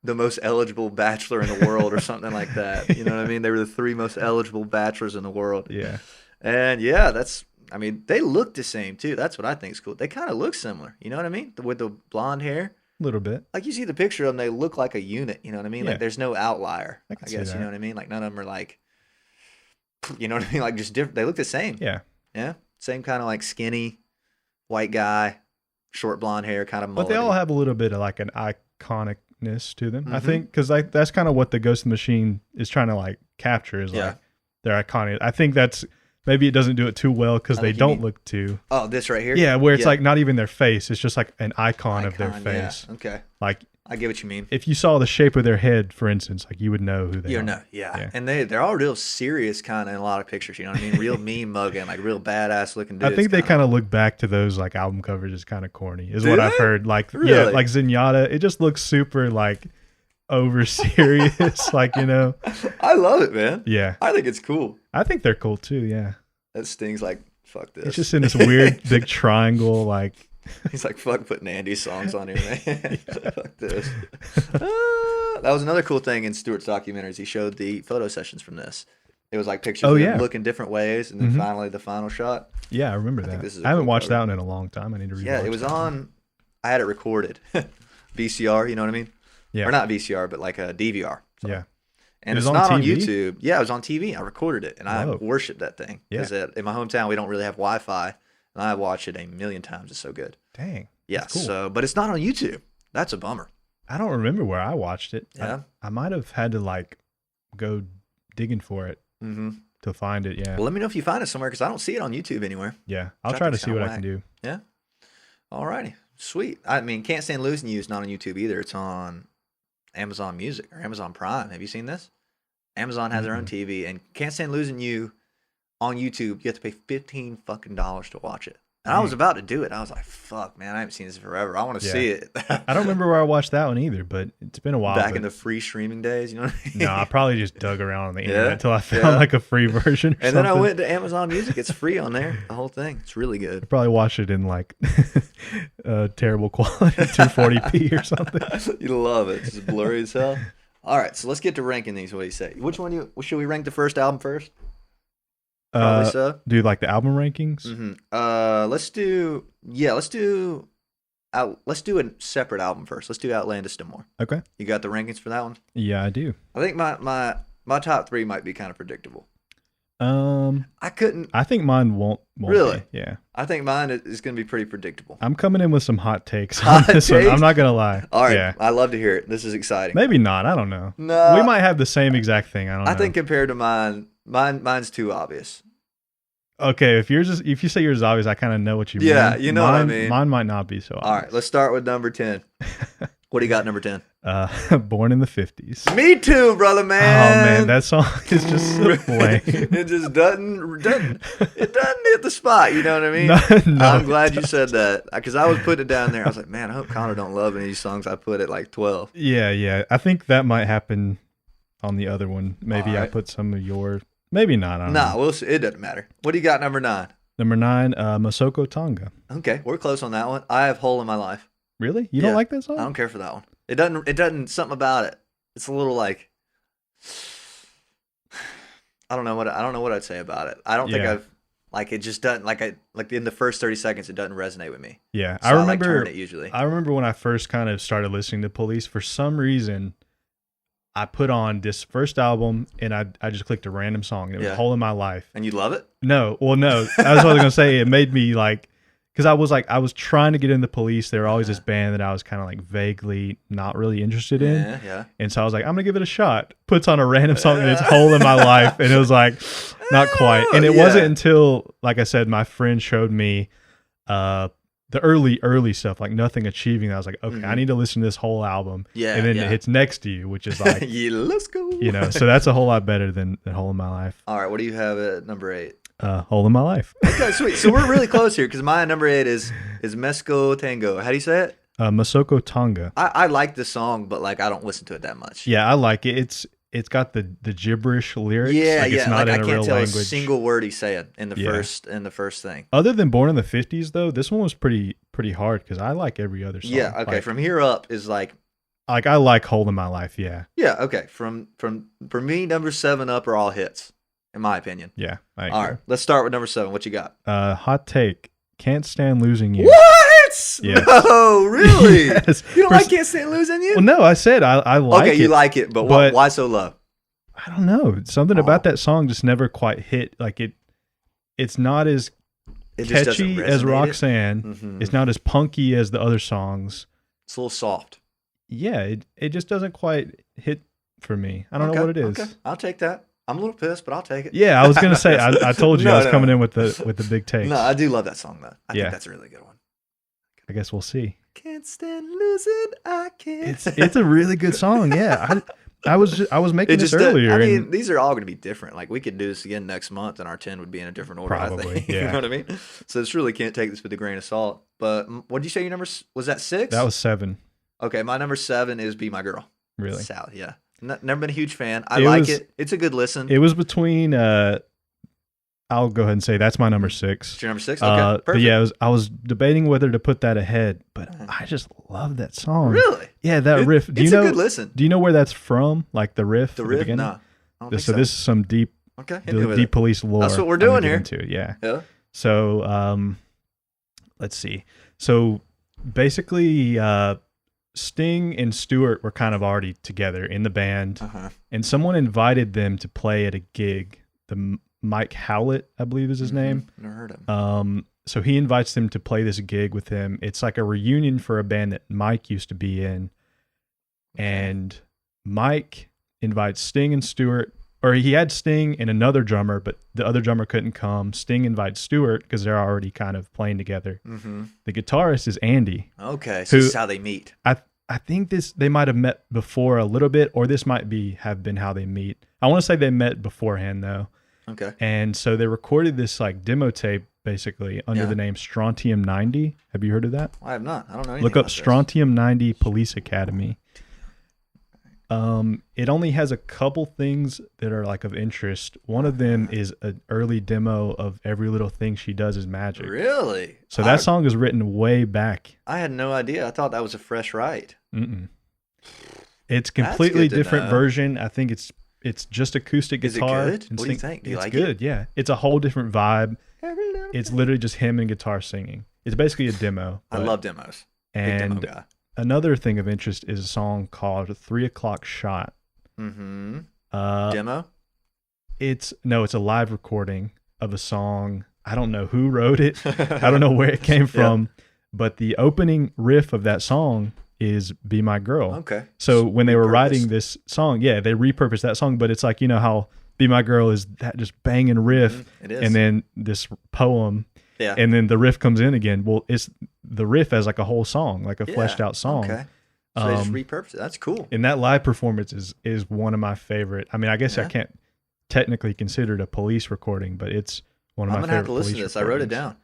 S1: the most eligible bachelor in the world or something like that. You know what I mean? They were the 3 most eligible bachelors in the world.
S2: Yeah.
S1: And, that's... I mean, they look the same, too. That's what I think is cool. They kind of look similar. You know what I mean? With the blonde hair.
S2: A little bit.
S1: Like, you see the picture of them, they look like a unit. You know what I mean?
S2: Yeah.
S1: Like, there's no outlier, I guess.
S2: You
S1: know what I mean? Like, none of them are like, you know what I mean? Like, just different. They look the same.
S2: Yeah.
S1: Yeah? Same kind of, like, skinny, white guy, short blonde hair, kind of mullet.
S2: But they all have a little bit of, like, an iconicness to them, I think. Because that's kind of what the Ghost in the Machine is trying to, like, capture is, like, their iconic. I think that's... Maybe it doesn't do it too well because they don't look too...
S1: Oh, this right here?
S2: Yeah, where it's like not even their face. It's just like an icon of their face.
S1: Yeah. Okay.
S2: Like,
S1: I get what you mean.
S2: If you saw the shape of their head, for instance, like you would know who they are.
S1: Yeah. And they're all real serious kind of in a lot of pictures. You know what I mean? Real mean mugging, like real badass looking dudes.
S2: I think they kind of look back to those like album covers as kind of corny, is what I've heard. Like,
S1: really?
S2: Like Zenyatta. It just looks super like... over serious, like, you know.
S1: I love it, man.
S2: Yeah.
S1: I think it's cool.
S2: I think they're cool too, yeah.
S1: That Sting's like, fuck this.
S2: It's just in this weird big triangle, like.
S1: He's like, fuck putting Andy's songs on here, man. Fuck this. That was another cool thing in Stewart's documentaries. He showed the photo sessions from this. It was like pictures of them looking different ways, and then finally the final shot.
S2: Yeah, I remember that. I haven't watched that one in a long time. I need to rewatch it.
S1: Yeah, it was on, I had it recorded. VCR, you know what I mean?
S2: Yeah.
S1: Or not VCR, but like a DVR.
S2: So. Yeah.
S1: And it's not on YouTube. Yeah, it was on TV. I recorded it, and I worshiped that thing. Because in my hometown, we don't really have Wi-Fi, and I watch it a million times. It's so good.
S2: Dang.
S1: Yeah,
S2: cool.
S1: So, but it's not on YouTube. That's a bummer.
S2: I don't remember where I watched it.
S1: Yeah.
S2: I might have had to, like, go digging for it to find it, yeah.
S1: Well, let me know if you find it somewhere, because I don't see it on YouTube anywhere.
S2: Yeah, I'll try to see what I can do.
S1: Yeah. All righty. Sweet. I mean, Can't Stand Losing You is not on YouTube either. It's on Amazon Music or Amazon Prime. Have you seen this? Amazon has their own TV, and Can't Stand Losing You on YouTube, you have to pay $15 fucking to watch it. And I was about to do it. I was like, fuck, man, I haven't seen this forever. I want to see it.
S2: I don't remember where I watched that one either, but it's been a while.
S1: Back in the free streaming days, you know what I mean?
S2: No, I probly just dug around on the internet until I found like a free version or something.
S1: Then I went to Amazon Music. It's free on there, the whole thing. It's really good.
S2: I probably watched it in like terrible quality, 240p or something.
S1: You love it. It's just blurry as hell. All right, so let's get to ranking these. What do you say? Which one should we rank the first album first? Probably so.
S2: Do like the album rankings?
S1: Let's do let's do a separate album first. Let's do Outlandish to More.
S2: Okay.
S1: You got the rankings for that one?
S2: Yeah, I do.
S1: I think my top 3 might be kind of predictable.
S2: I think mine won't
S1: really
S2: be. Yeah.
S1: I think mine is going to be pretty predictable.
S2: I'm coming in with some hot takes on this one. I'm not gonna lie.
S1: All right,
S2: yeah.
S1: I love to hear it. This is exciting.
S2: Maybe not. I don't know.
S1: No,
S2: we might have the same exact thing. I don't know.
S1: I think compared to mine's too obvious.
S2: Okay, if you say yours is obvious, I kind of know what you mean.
S1: Yeah, you know what I mean.
S2: Mine might not be so obvious.
S1: All right, let's start with number 10. What do you got, number 10?
S2: Born in the 50s.
S1: Me too, brother, man.
S2: Oh man, that song is just so lame.
S1: It just doesn't hit the spot. You know what I mean? No, I'm glad you said that because I was putting it down there. I was like, man, I hope Conner don't love any of these songs I put at like 12.
S2: Yeah. I think that might happen on the other one. Maybe I put some of your. Maybe not. I don't know.
S1: We'll see. It doesn't matter. What do you got, number 9?
S2: Number 9, Masoko Tonga.
S1: Okay, we're close on that one. I Have Hole in My Life.
S2: Really? You don't like that song?
S1: I don't care for that one. It doesn't something about it. It's a little like I don't know what I'd say about it. I don't think I've like it just doesn't like in the first 30 seconds it doesn't resonate with me.
S2: Yeah.
S1: So I remember turn it usually.
S2: I remember when I first kind of started listening to Police, for some reason I put on this first album and I just clicked a random song and it was Hole in My Life.
S1: And you love it?
S2: No. Well, no. I was going to say it made me like, because I was trying to get in the Police. They were always this band that I was kind of like vaguely not really interested in.
S1: Yeah.
S2: And so I was like, I'm going to give it a shot. Puts on a random song and it's Hole in My Life. And it was like, not quite. And it wasn't until, like I said, my friend showed me the early stuff, like Nothing Achieving. I was like, okay, I need to listen to this whole album. Yeah. And then it hits Next to You, which is like,
S1: yeah, let's go.
S2: You know, so that's a whole lot better than Hole in My Life.
S1: All right. What do you have at number 8?
S2: Hole in My Life.
S1: Okay, sweet. So we're really close here because my number 8 is Mesco Tango. How do you say it?
S2: Masoko Tonga.
S1: I like this song, but like I don't listen to it that much.
S2: Yeah, I like it. It's got the gibberish lyrics.
S1: Yeah,
S2: It's not in
S1: I
S2: a
S1: can't
S2: real
S1: tell
S2: language.
S1: a single word he's saying in the first thing.
S2: Other than Born in the 50s, though, this one was pretty hard because I like every other song.
S1: Yeah. Okay.
S2: Like,
S1: from here up is like
S2: I like Hole in My Life. Yeah.
S1: Yeah. Okay. For me, number 7 up are all hits, in my opinion.
S2: Yeah.
S1: All right. Let's start with number 7. What you got?
S2: Hot take. Can't Stand Losing You.
S1: What?
S2: Yes.
S1: No, really?
S2: Yes.
S1: You don't like Can't Stand Losing You?
S2: Well, no, I said I like it.
S1: Okay, you like it, but why so low?
S2: I don't know. Something about that song just never quite hit. Like it's not as catchy as Roxanne.
S1: Mm-hmm.
S2: It's not as punky as the other songs.
S1: It's a little soft.
S2: Yeah, it just doesn't quite hit for me. I don't know what it is.
S1: Okay, I'll take that. I'm a little pissed, but I'll take it.
S2: Yeah, I was gonna say I told you I was coming in with the big take.
S1: No, I do love that song though. I think that's a really good one.
S2: I guess we'll see.
S1: Can't stand losing, I can't.
S2: It's a really good song. Yeah, I was making this earlier.
S1: I mean, these are all going to be different. Like we could do this again next month, and our 10 would be in a different order.
S2: Probably,
S1: I think.
S2: yeah.
S1: You know what I mean? So this really can't take this with a grain of salt. But what did you say your number was? That 6?
S2: That was 7.
S1: Okay, my number 7 is "Be My Girl."
S2: Really?
S1: Sally, yeah. Never been a huge fan. I like it. It's a good listen.
S2: It was between. I'll go ahead and say that's my number 6.
S1: It's your number 6? Okay, perfect.
S2: But yeah, I was debating whether to put that ahead, but I just love that song.
S1: Really?
S2: Yeah, that riff.
S1: It's a good listen.
S2: Do you know where that's from? Like the riff?
S1: The riff? No.
S2: So this is some deep Police lore.
S1: That's what we're doing here.
S2: Yeah.
S1: Yeah.
S2: So let's see. So basically, Sting and Stewart were kind of already together in the band, and someone invited them to play at a gig. The Mike Howlett, I believe is his name.
S1: Never heard him.
S2: So he invites them to play this gig with him. It's like a reunion for a band that Mike used to be in. And Mike invites Sting and Stewart, or he had Sting and another drummer, but the other drummer couldn't come. Sting invites Stewart because they're already kind of playing together.
S1: Mm-hmm.
S2: The guitarist is Andy.
S1: Okay, so this is how they meet.
S2: I think they might have met before a little bit, or this might have been how they meet. I want to say they met beforehand though.
S1: Okay.
S2: And so they recorded this like demo tape basically under the name Strontium 90. Have you heard of that?
S1: I have not. I don't know anything
S2: Look up
S1: about
S2: Strontium 90 Police Academy. It only has a couple things that are like of interest. One of them is an early demo of Every Little Thing She Does Is Magic.
S1: Really?
S2: So that song is written way back.
S1: I had no idea. I thought that was a fresh write.
S2: It's completely different version. I think it's just acoustic guitar.
S1: Is it good? What do you think? Do you like
S2: it? It's good, yeah. It's a whole different vibe. It's literally just him and guitar singing. It's basically a demo.
S1: I love demos.
S2: And another thing of interest is a song called 3 O'Clock Shot.
S1: Demo?
S2: It's a live recording of a song. I don't know who wrote it. I don't know where it came from, but the opening riff of that song is Be My Girl.
S1: Okay.
S2: So when they were writing this song, they repurposed that song, but it's like, you know how Be My Girl is that just banging riff,
S1: it is.
S2: And then this poem, and then the riff comes in again. Well, it's the riff as like a whole song, like a fleshed out song.
S1: Okay. So they just repurposed it. That's cool.
S2: And that live performance is one of my favorite. I mean, I guess I can't technically consider it a Police recording, but it's one of my favorite. I'm gonna have to listen to this. I wrote it
S1: down.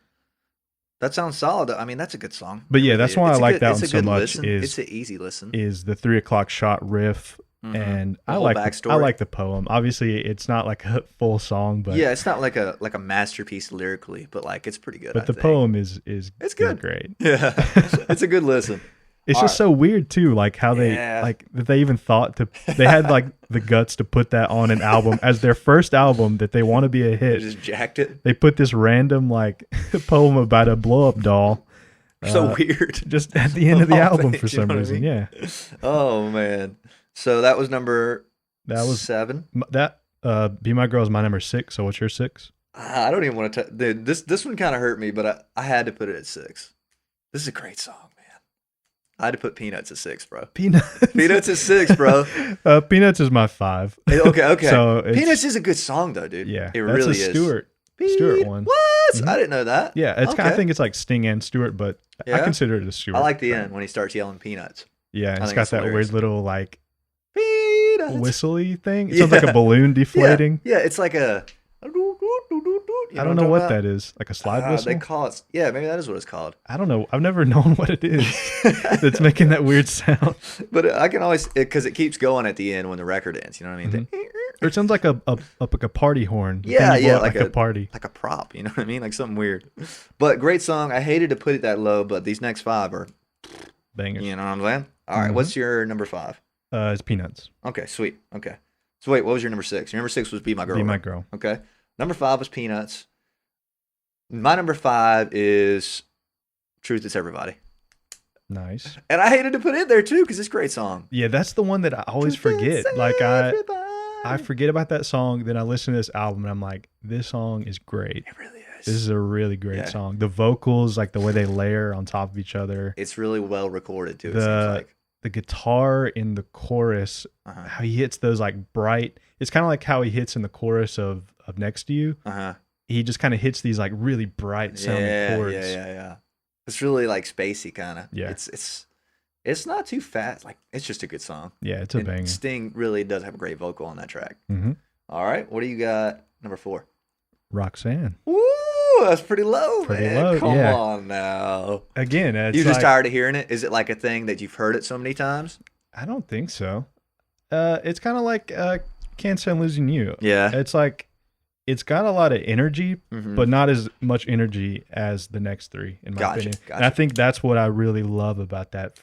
S1: That sounds solid. I mean, that's a good song.
S2: But yeah, that's why I like that one so much.
S1: It's an easy listen.
S2: Is the 3 O'Clock Shot riff, and I like the poem. Obviously, it's not like a full song, but
S1: it's not like a masterpiece lyrically, but like it's pretty good.
S2: But the poem is
S1: good.
S2: Great.
S1: Yeah, it's a good listen.
S2: It's just so weird too, like how they that they even thought they had like the guts to put that on an album as their first album that they want to be a hit.
S1: They just jacked it.
S2: They put this random like poem about a blow up doll.
S1: So weird.
S2: Just at the end of the album for some reason. Yeah.
S1: Oh man. So that was number 7.
S2: That Be My Girl is my number 6. So what's your 6?
S1: I don't even want to. Dude, this one kind of hurt me, but I had to put it at 6. This is a great song. I had to put Peanuts at 6, bro. Peanuts at 6, bro.
S2: Peanuts is my 5.
S1: Okay.
S2: So
S1: Peanuts is a good song, though, dude.
S2: Yeah,
S1: it really is.
S2: Stewart one.
S1: What? Mm-hmm. I didn't know that.
S2: Yeah, I think it's like Sting and Stewart, but I consider it a Stewart.
S1: I like the end when he starts yelling Peanuts.
S2: Yeah, and it's got that weird little like
S1: Peanuts
S2: whistly thing. It sounds like a balloon deflating.
S1: Yeah, it's like a.
S2: I don't know what that is. Like a slide whistle?
S1: They call it. Yeah, maybe that is what it's called.
S2: I don't know. I've never known what it is that's making that weird sound.
S1: But I can always, because it keeps going at the end when the record ends. You know what I mean?
S2: Or it sounds like a party horn.
S1: Yeah, like
S2: a party.
S1: Like a prop. You know what I mean? Like something weird. But great song. I hated to put it that low, but these next 5 are
S2: bangers.
S1: You know what I'm saying? All right. What's your number 5?
S2: It's Peanuts.
S1: Okay, sweet. Okay. So wait, what was your number 6? Your number 6 was Be My Girl.
S2: Be My Girl.
S1: Okay. Number 5 was Peanuts. My number 5 is Truth Is Everybody.
S2: Nice.
S1: And I hated to put it there too because it's a great song.
S2: Yeah, that's the one that I always forget. Like I forget about that song. Then I listen to this album and I'm like, this song is great.
S1: It really is.
S2: This is a really great song. The vocals, like the way they layer on top of each other.
S1: It's really well recorded too. It seems like
S2: the guitar in the chorus, how he hits those like bright. It's kind of like how he hits in the chorus of Next to You. He just kind of hits these like really bright sounding chords.
S1: Yeah. It's really like spacey kind of.
S2: Yeah.
S1: It's not too fast. Like it's just a good song.
S2: Yeah, it's a banger.
S1: Sting really does have a great vocal on that track.
S2: Mm-hmm.
S1: All right, what do you got? Number 4.
S2: Roxanne.
S1: Ooh, that's pretty low.
S2: Pretty low.
S1: Come on now.
S2: Again,
S1: you're just tired of hearing it. Is it like a thing that you've heard it so many times?
S2: I don't think so. It's kind of like Can't Stand Losing You.
S1: Yeah.
S2: It's like it's got a lot of energy, but not as much energy as the next 3, in my opinion.
S1: Gotcha.
S2: And I think that's what I really love about that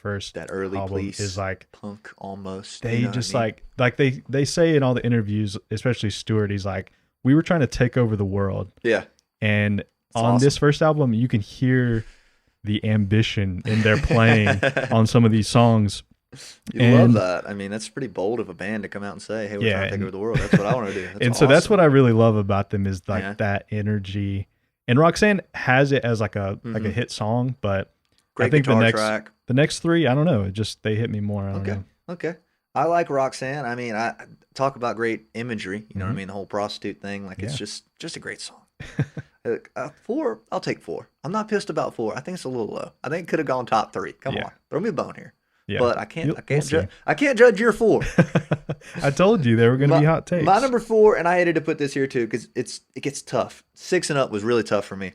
S1: early
S2: album
S1: Police
S2: is like
S1: punk almost.
S2: They just like they say in all the interviews, especially Stewart, he's like, we were trying to take over the world.
S1: Yeah.
S2: And on this first album, you can hear the ambition in their playing on some of these songs.
S1: Love that. I mean, that's pretty bold of a band to come out and say, hey, we're trying to take over the world. That's what I want to do. That's
S2: awesome. So that's what I really love about them is like that energy. And Roxanne has it as like a hit song, but
S1: great
S2: I think
S1: track.
S2: the next 3, I don't know, they hit me more. I don't know.
S1: Okay. I like Roxanne. I mean, I talk about great imagery. You know what I mean? The whole prostitute thing. Like it's just a great song. 4, I'll take 4. I'm not pissed about 4. I think it's a little low. I think it could have gone top 3. Come on, throw me a bone here. Yeah. But I can't judge your 4.
S2: I told you they were going to be hot takes.
S1: My number 4, and I hated to put this here too because it gets tough. 6 and Up was really tough for me.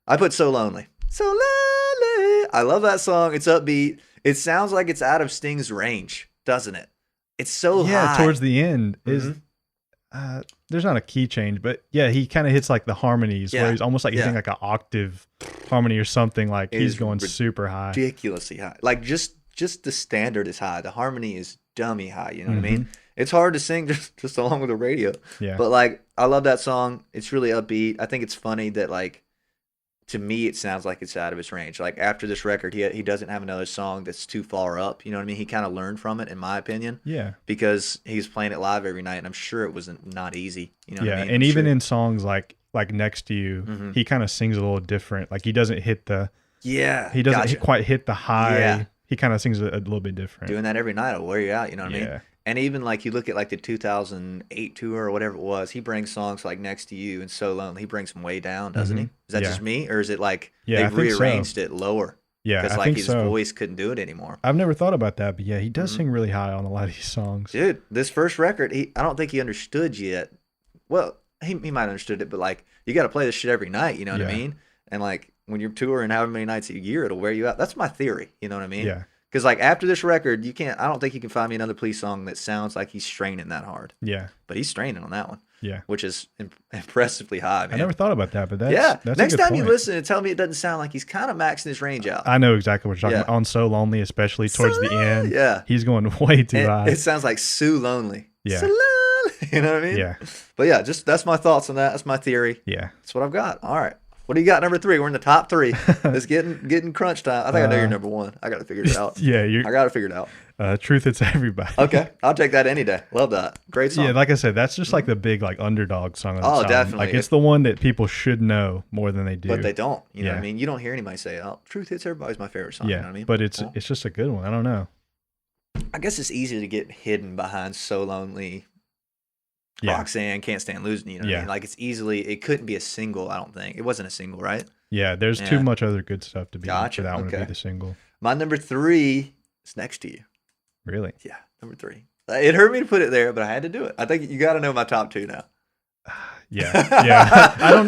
S1: I put So Lonely. So Lonely. I love that song. It's upbeat. It sounds like it's out of Sting's range, doesn't it? It's so high.
S2: Yeah, towards the end is there's not a key change, but yeah, he kind of hits like the harmonies where he's almost like hitting like an octave harmony or something. Like he's going super high,
S1: ridiculously high. Like just the standard is high. The harmony is dummy high. You know what I mean? It's hard to sing just along with the radio.
S2: Yeah.
S1: But like, I love that song. It's really upbeat. I think it's funny that like to me, it sounds like it's out of his range. Like after this record, he doesn't have another song that's too far up. You know what I mean? He kind of learned from it, in my opinion.
S2: Yeah.
S1: Because he's playing it live every night, and I'm sure it wasn't not easy. You know what I mean?
S2: And even in songs like Next to You, he kind of sings a little different. Like he doesn't hit the he doesn't quite hit the high. Yeah. He kind of sings a little bit different.
S1: Doing that every night will wear you out. You know what I mean? And even like you look at like the 2008 tour or whatever it was, he brings songs like Next to You and So Lonely. He brings them way down, doesn't he? Is that just me, or is it like they've rearranged it lower?
S2: Yeah,
S1: because like his voice couldn't do it anymore.
S2: I've never thought about that, but yeah, he does sing really high on a lot of these songs.
S1: Dude, this first record, I don't think he understood yet. Well, he might have understood it, but like you got to play this shit every night. You know what I mean? And like when you're touring however many nights a year, it'll wear you out. That's my theory. You know what I mean?
S2: Yeah.
S1: Because like after this record, I don't think you can find me another Police song that sounds like he's straining that hard.
S2: Yeah.
S1: But he's straining on that one.
S2: Yeah.
S1: Which is impressively high, man.
S2: I never thought about that, but that's
S1: next
S2: a good
S1: time
S2: point.
S1: you listen and tell me it doesn't sound like he's kind of maxing his range out.
S2: I know exactly what you're talking about. On So Lonely, especially towards the end. Yeah. He's going way too high.
S1: It sounds like Sue Lonely.
S2: Yeah.
S1: So lonely. You know what I mean?
S2: Yeah.
S1: But yeah, that's my thoughts on that. That's my theory.
S2: Yeah.
S1: That's what I've got. All right. What do you got number 3? We're in the top 3. It's getting crunch time. I think I know you're number 1. I got to figure it out. I got to figure it out.
S2: Truth Hits Everybody.
S1: Okay. I'll take that any day. Love that. Great song.
S2: Yeah, like I said, that's just like the big like underdog song.
S1: Oh, definitely.
S2: Like it's the one that people should know more than they do.
S1: But they don't. You know what I mean? You don't hear anybody say, "Oh, Truth Hits Everybody's my favorite song."
S2: Yeah.
S1: You know what I mean?
S2: But it's just a good one. I don't know.
S1: I guess it's easy to get hidden behind So Lonely. Roxanne, Can't Stand Losing You. You know what I mean? Like it couldn't be a single, I don't think. It wasn't a single, right?
S2: Yeah, there's too much other good stuff to be for that one to be the single.
S1: My number 3 is Next to You.
S2: Really?
S1: Yeah, number 3. It hurt me to put it there, but I had to do it. I think you got to know my top 2 now.
S2: Yeah.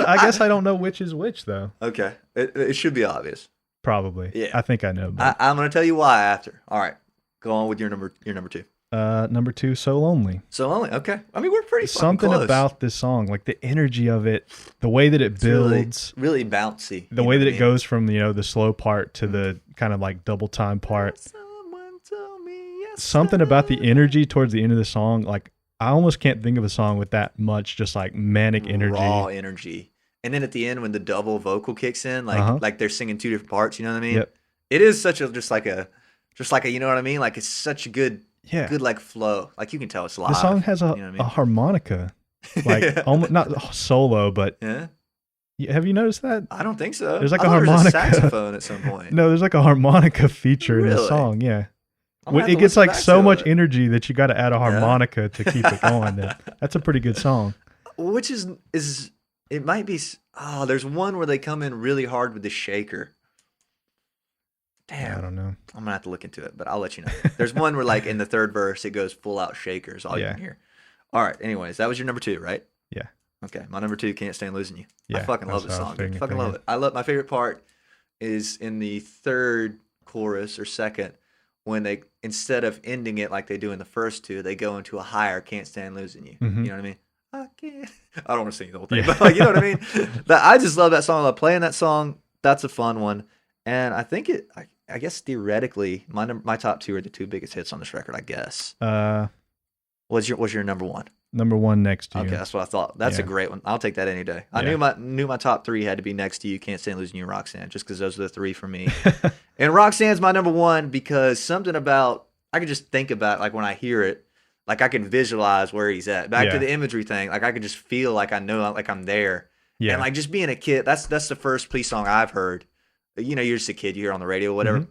S2: I guess I don't know which is which though.
S1: Okay, it should be obvious.
S2: Probably. Yeah. I think I know.
S1: I'm going to tell you why after. All right, go on with your number 2.
S2: Number 2, So Lonely.
S1: So Lonely. Okay. I mean, we're pretty
S2: something
S1: close.
S2: About this song, like the energy of it, the way that it builds,
S1: really bouncy.
S2: The way that it goes from the slow part to the kind of like double time part.
S1: Someone told me yesterday.
S2: Something about the energy towards the end of the song, like I almost can't think of a song with that much just like manic energy,
S1: raw energy. And then at the end when the double vocal kicks in, like they're singing 2 different parts. You know what I mean?
S2: Yep.
S1: It is such a just like a you know what I mean? Like it's such a good.
S2: Yeah.
S1: Good like flow. Like you can tell it's live.
S2: The song has a harmonica. Like almost not solo, but have you noticed that?
S1: I don't think so.
S2: There's like a harmonica.
S1: There was a saxophone at some point.
S2: No, there's like a harmonica feature in the song. Yeah. It gets like so much energy that you got to add a harmonica to keep it going. That's a pretty good song.
S1: Which is it might be there's one where they come in really hard with the shaker. Damn.
S2: I don't know.
S1: I'm going to have to look into it, but I'll let you know. There's one where, like, in the third verse, it goes full out shakers, all you can hear. All right. Anyways, that was your number 2, right?
S2: Yeah.
S1: Okay. My number 2, Can't Stand Losing You.
S2: Yeah,
S1: I fucking love this song. I fucking love it. My favorite part is in the third chorus or second when they, instead of ending it like they do in the first 2, they go into a higher Can't Stand Losing You. Mm-hmm. You know what I mean? I can't. I don't want to sing the whole thing, but, like, you know what I mean? I just love that song. I love playing that song. That's a fun one. And I think I guess theoretically, my top 2 are the 2 biggest hits on this record. I guess. What's your number 1?
S2: Number 1, Next to You.
S1: Okay, that's what I thought. That's a great one. I'll take that any day. I knew my top 3 had to be Next to You, Can't Stand Losing You, Roxanne, just because those are the 3 for me. And Roxanne's my number 1 because something about I can just think about like when I hear it, like I can visualize where he's at. Back to the imagery thing, like I could just feel like I know like I'm there. Yeah. And like just being a kid, that's the first Police song I've heard. You know, you're just a kid, you hear it on the radio, whatever. Mm-hmm.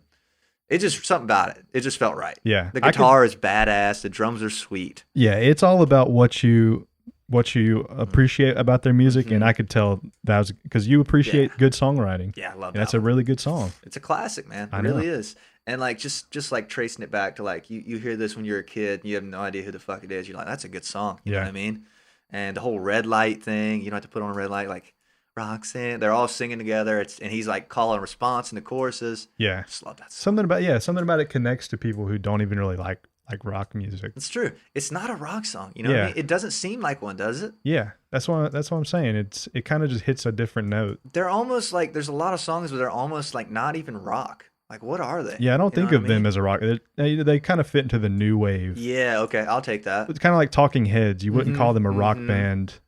S1: It's just something about it. It just felt right.
S2: Yeah.
S1: The guitar is badass. The drums are sweet.
S2: Yeah. It's all about what you appreciate about their music. Mm-hmm. And I could tell that was because you appreciate good songwriting.
S1: Yeah. I love that.
S2: That's a really good song.
S1: It's a classic, man. It really is. And like, just like tracing it back to like, you hear this when you're a kid and you have no idea who the fuck it is. You're like, that's a good song. You know what I mean? And the whole red light thing, you don't have to put on a red light. Like, Roxanne, they're all singing together. And he's like calling response in the choruses.
S2: Yeah,
S1: just love that song.
S2: Something about it connects to people who don't even really like rock music.
S1: It's true. It's not a rock song. You know what I mean? It doesn't seem like one, does it?
S2: Yeah, that's what I'm saying. It kind of just hits a different note.
S1: They're almost like there's a lot of songs where they're almost like not even rock. Like what are they?
S2: Yeah, I don't think of them as a rock. They kind of fit into the new wave.
S1: Yeah. Okay, I'll take that.
S2: It's kind of like Talking Heads. You wouldn't call them a rock band.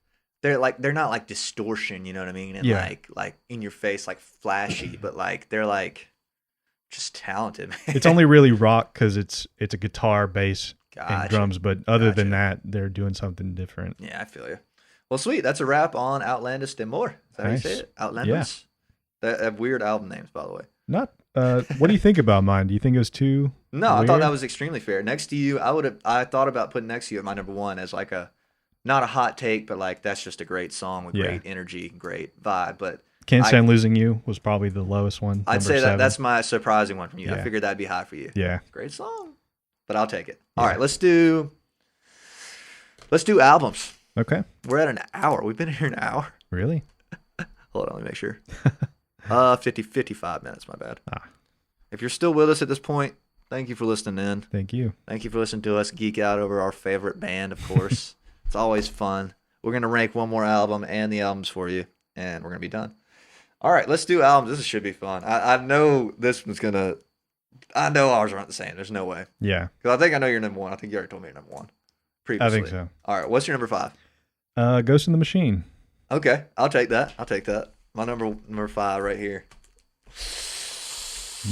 S1: they're not like distortion, you know what I mean? And like in your face, like flashy, but like they're like just talented, man.
S2: It's only really rock because it's a guitar, bass, and drums, but other than that, they're doing something different.
S1: Yeah, I feel you. Well, sweet. That's a wrap on Outlandish and More. Is that how you say it? Outlandish? Yeah. They have weird album names, by the way.
S2: Not. What do you think about mine? Do you think it was too
S1: No,
S2: weird?
S1: I thought that was extremely fair. Next to you, I thought about putting next to you at my number one as like not a hot take, but like that's just a great song with great energy, great vibe. But
S2: Can't Stand Losing You was probably the lowest one.
S1: I'd say that's my surprising one from you. I figured that'd be high for you.
S2: Yeah.
S1: Great song. But I'll take it. Yeah. All right, let's do albums.
S2: Okay.
S1: We're at an hour. We've been here an hour.
S2: Really?
S1: Hold on, let me make sure. 55 minutes, my bad. If you're still with us at this point, thank you for listening in.
S2: Thank you.
S1: Thank you for listening to us geek out over our favorite band, of course. It's always fun. We're going to rank one more album and the albums for you, and we're going to be done. All right, let's do albums. This should be fun. I know this one's going to... I know ours aren't the same. There's no way.
S2: Yeah.
S1: Because I think I know your number one. I think you already told me your number one previously.
S2: I think so.
S1: All right, what's your number 5?
S2: Ghost in the Machine.
S1: Okay, I'll take that. My number 5 right here.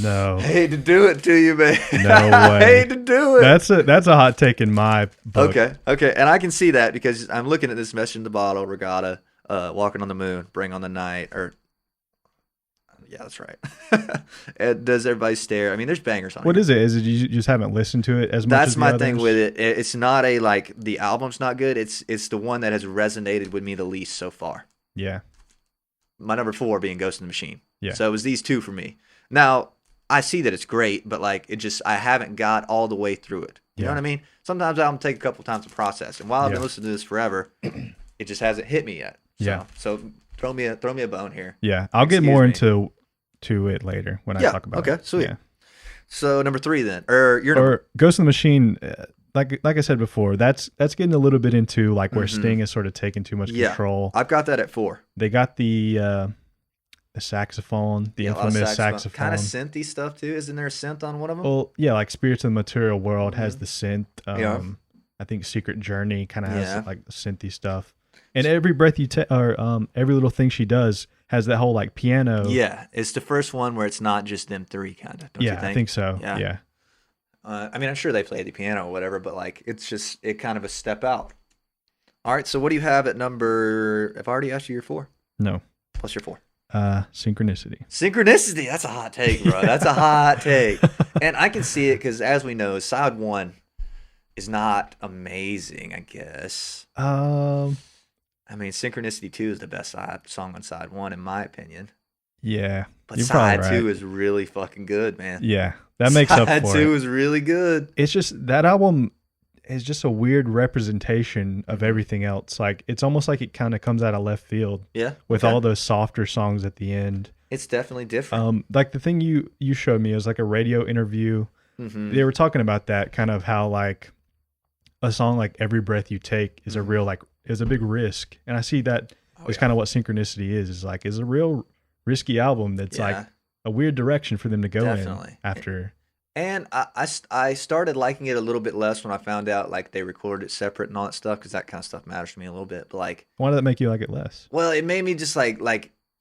S2: No.
S1: I hate to do it to you, man.
S2: No way.
S1: I hate to do it.
S2: That's a hot take in my book.
S1: Okay. And I can see that because I'm looking at this Message in the Bottle, Regatta, Walking on the Moon, Bring on the Night, yeah, that's right. And Does Everybody Stare? I mean, there's bangers on it.
S2: What is it? Is it you just haven't listened to it as much as the others?
S1: That's my thing with it. It's not the album's not good. It's the one that has resonated with me the least so far.
S2: Yeah.
S1: My number 4 being Ghost in the Machine.
S2: Yeah.
S1: So it was these two for me. Now, I see that it's great, but I haven't got all the way through it. You know what I mean? Sometimes albums take a couple times to process. And while I've been listening to this forever, it just hasn't hit me yet. So throw me a bone here.
S2: Yeah. I'll get more into it later when I talk about it.
S1: Okay, sweet.
S2: Yeah.
S1: So number 3 then. Or
S2: Ghost in the Machine, like I said before, that's getting a little bit into like where Sting is sort of taking too much control.
S1: I've got that at 4.
S2: They got the saxophone, the infamous saxophone.
S1: Kind of synthy stuff too. Isn't there a synth on one of them?
S2: Well, yeah, like Spirits of the Material World has the synth. I think Secret Journey kind of has like the synthy stuff. And Every Breath You Take, or Every Little Thing She Does has that whole like piano.
S1: Yeah, it's the first one where it's not just them three, kind of. Don't you think?
S2: I think so. Yeah.
S1: I mean, I'm sure they play the piano or whatever, but like it's just kind of a step out. All right, so what do you have at number? Have I already asked you your 4?
S2: No.
S1: What's your 4?
S2: Synchronicity.
S1: Synchronicity. That's a hot take, bro. That's a hot take, and I can see it because, as we know, side 1 is not amazing. I guess. I mean, Synchronicity 2 is the best song on side 1, in my opinion.
S2: Yeah.
S1: But side 2 is really fucking good, man.
S2: Yeah. That makes up for it.
S1: Side 2 is really good.
S2: It's just, that album is just a weird representation of everything else. Like, it's almost like it kind of comes out of left field.
S1: Yeah.
S2: With all those softer songs at the end.
S1: It's definitely different.
S2: Like, the thing you showed me is like a radio interview. Mm-hmm. They were talking about that, kind of how, like, a song like Every Breath You Take is a real, like, is a big risk. And I see that is kind of what Synchronicity is a real risky album that's like a weird direction for them to go in after.
S1: And I started liking it a little bit less when I found out like they recorded it separate and all that stuff, because that kind of stuff matters to me a little bit. But like,
S2: why did that make you like it less?
S1: Well, it made me just like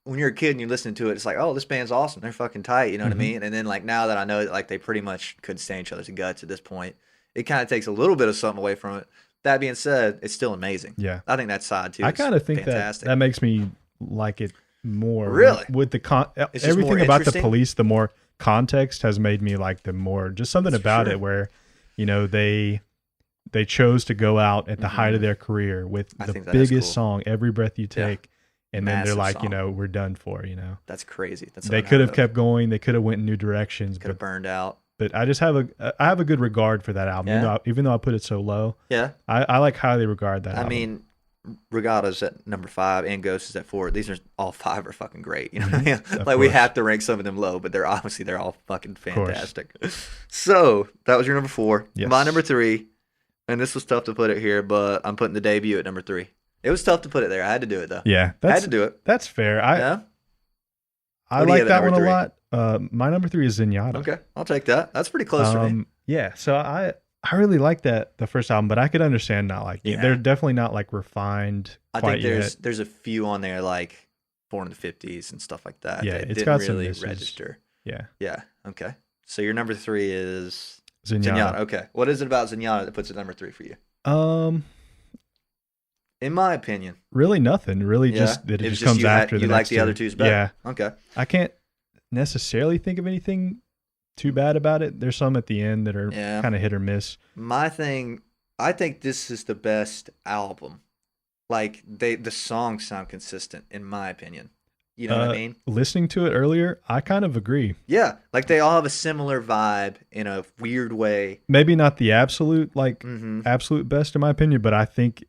S1: when you're a kid and you listen to it, it's like, oh, this band's awesome. They're fucking tight. You know what I mean? And then like now that I know that like they pretty much could stand each other's guts at this point, it kind of takes a little bit of something away from it. That being said, it's still amazing.
S2: Yeah.
S1: I think that side too.
S2: I kind of think fantastic. That makes me like it more.
S1: Really?
S2: With the everything about the Police, the more context has made me like them more. Just something about it where, you know, they chose to go out at the height of their career with the biggest song, Every Breath You Take. And then they're like, song. You know, we're done for, you know.
S1: That's crazy.
S2: They could have kept going. They could have went in new directions.
S1: Could have burned out.
S2: But I just have a good regard for that album, even though I put it so low.
S1: Yeah,
S2: I like highly regard that album.
S1: I mean, Regatta's at number 5 and Ghost is at 4. These are all 5 are fucking great. You know what I mean? Like we have to rank some of them low, but they're all fucking fantastic. So that was your number 4. Yes. My number 3, and this was tough to put it here, but I'm putting the Debut at number 3. It was tough to put it there. I had to do it though.
S2: Yeah,
S1: I had to do it.
S2: That's fair. I like that one a lot. My number 3 is Zenyatta.
S1: Okay, I'll take that. That's pretty close to me.
S2: Yeah, so I really like the first album, but I could understand not liking it. They're definitely not like refined.
S1: I think there's a few on there like Born in the 50s and stuff like that.
S2: Yeah,
S1: that
S2: it's
S1: didn't
S2: got
S1: really
S2: some misses.
S1: register.
S2: Yeah.
S1: Yeah. Okay. So your number 3 is
S2: Zenyatta.
S1: Okay. What is it about Zenyatta that puts it number 3 for you? In my opinion,
S2: really nothing. Really, just that it just comes after the next.
S1: You like the other two's better.
S2: Yeah.
S1: Okay.
S2: I can't necessarily think of anything too bad about it. There's some at the end that are kind of hit or miss.
S1: My thing, I think this is the best album. Like the songs sound consistent, in my opinion. You know what I mean?
S2: Listening to it earlier, I kind of agree.
S1: Yeah, like they all have a similar vibe in a weird way.
S2: Maybe not the absolute absolute best in my opinion, but I think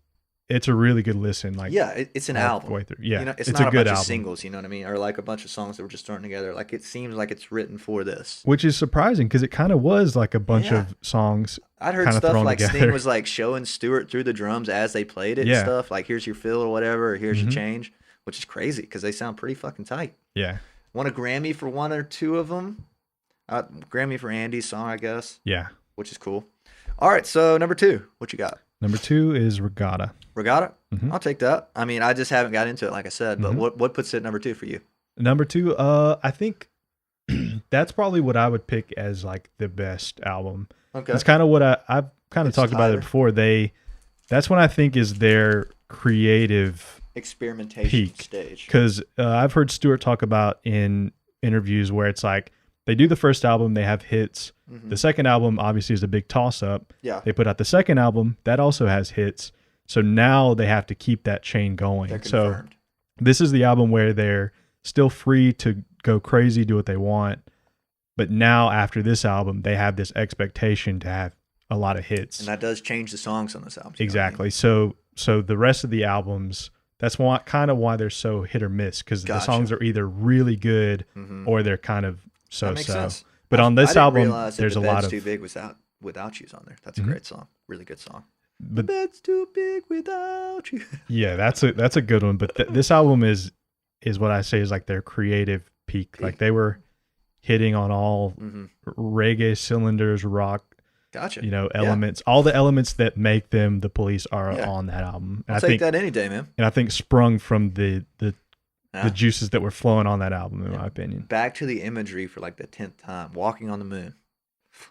S2: it's a really good listen. Like
S1: it's an album.
S2: Way through. Yeah,
S1: you know, it's not a bunch of singles. You know what I mean? Or like a bunch of songs that were just thrown together. Like it seems like it's written for this,
S2: which is surprising because it kind of was like a bunch of songs.
S1: I'd heard stuff like together. Sting was like showing Stewart through the drums as they played it and stuff. Like here's your fill or whatever, or here's your change, which is crazy because they sound pretty fucking tight.
S2: Yeah,
S1: won a Grammy for one or two of them. Grammy for Andy's song, I guess.
S2: Yeah,
S1: which is cool. All right, so number 2, what you got?
S2: Number 2 is Regatta.
S1: Regatta? I'll take that. I mean, I just haven't got into it, like I said. But what puts it at number 2 for you?
S2: Number 2, I think that's probably what I would pick as like the best album. Okay, that's kind of what I've kind of talked about it before. That's when I think is their creative
S1: experimentation
S2: peak
S1: stage.
S2: Because I've heard Stewart talk about in interviews where it's like they do the first album, they have hits. The second album obviously is a big toss up.
S1: Yeah,
S2: they put out the second album that also has hits. So now they have to keep that chain going.
S1: They're confirmed.
S2: So this is the album where they're still free to go crazy, do what they want. But now after this album, they have this expectation to have a lot of hits.
S1: And that does change the songs on this album.
S2: Exactly. So the rest of the albums, that's kind of why they're so hit or miss, because the songs are either really good or they're kind of so-so.
S1: That makes sense.
S2: But on this album,
S1: there's a lot of... Too Big Without You's on there. That's a great song. Really good song. The bed's too big without you.
S2: Yeah, that's a good one. But this album is what I say is like their creative peak. Like they were hitting on all reggae cylinders, rock, elements. All the elements that make them the Police are on that album.
S1: And I'll take that any day, man.
S2: And I think sprung from the juices that were flowing on that album, in my opinion.
S1: Back to the imagery for like the 10th time, walking on the moon.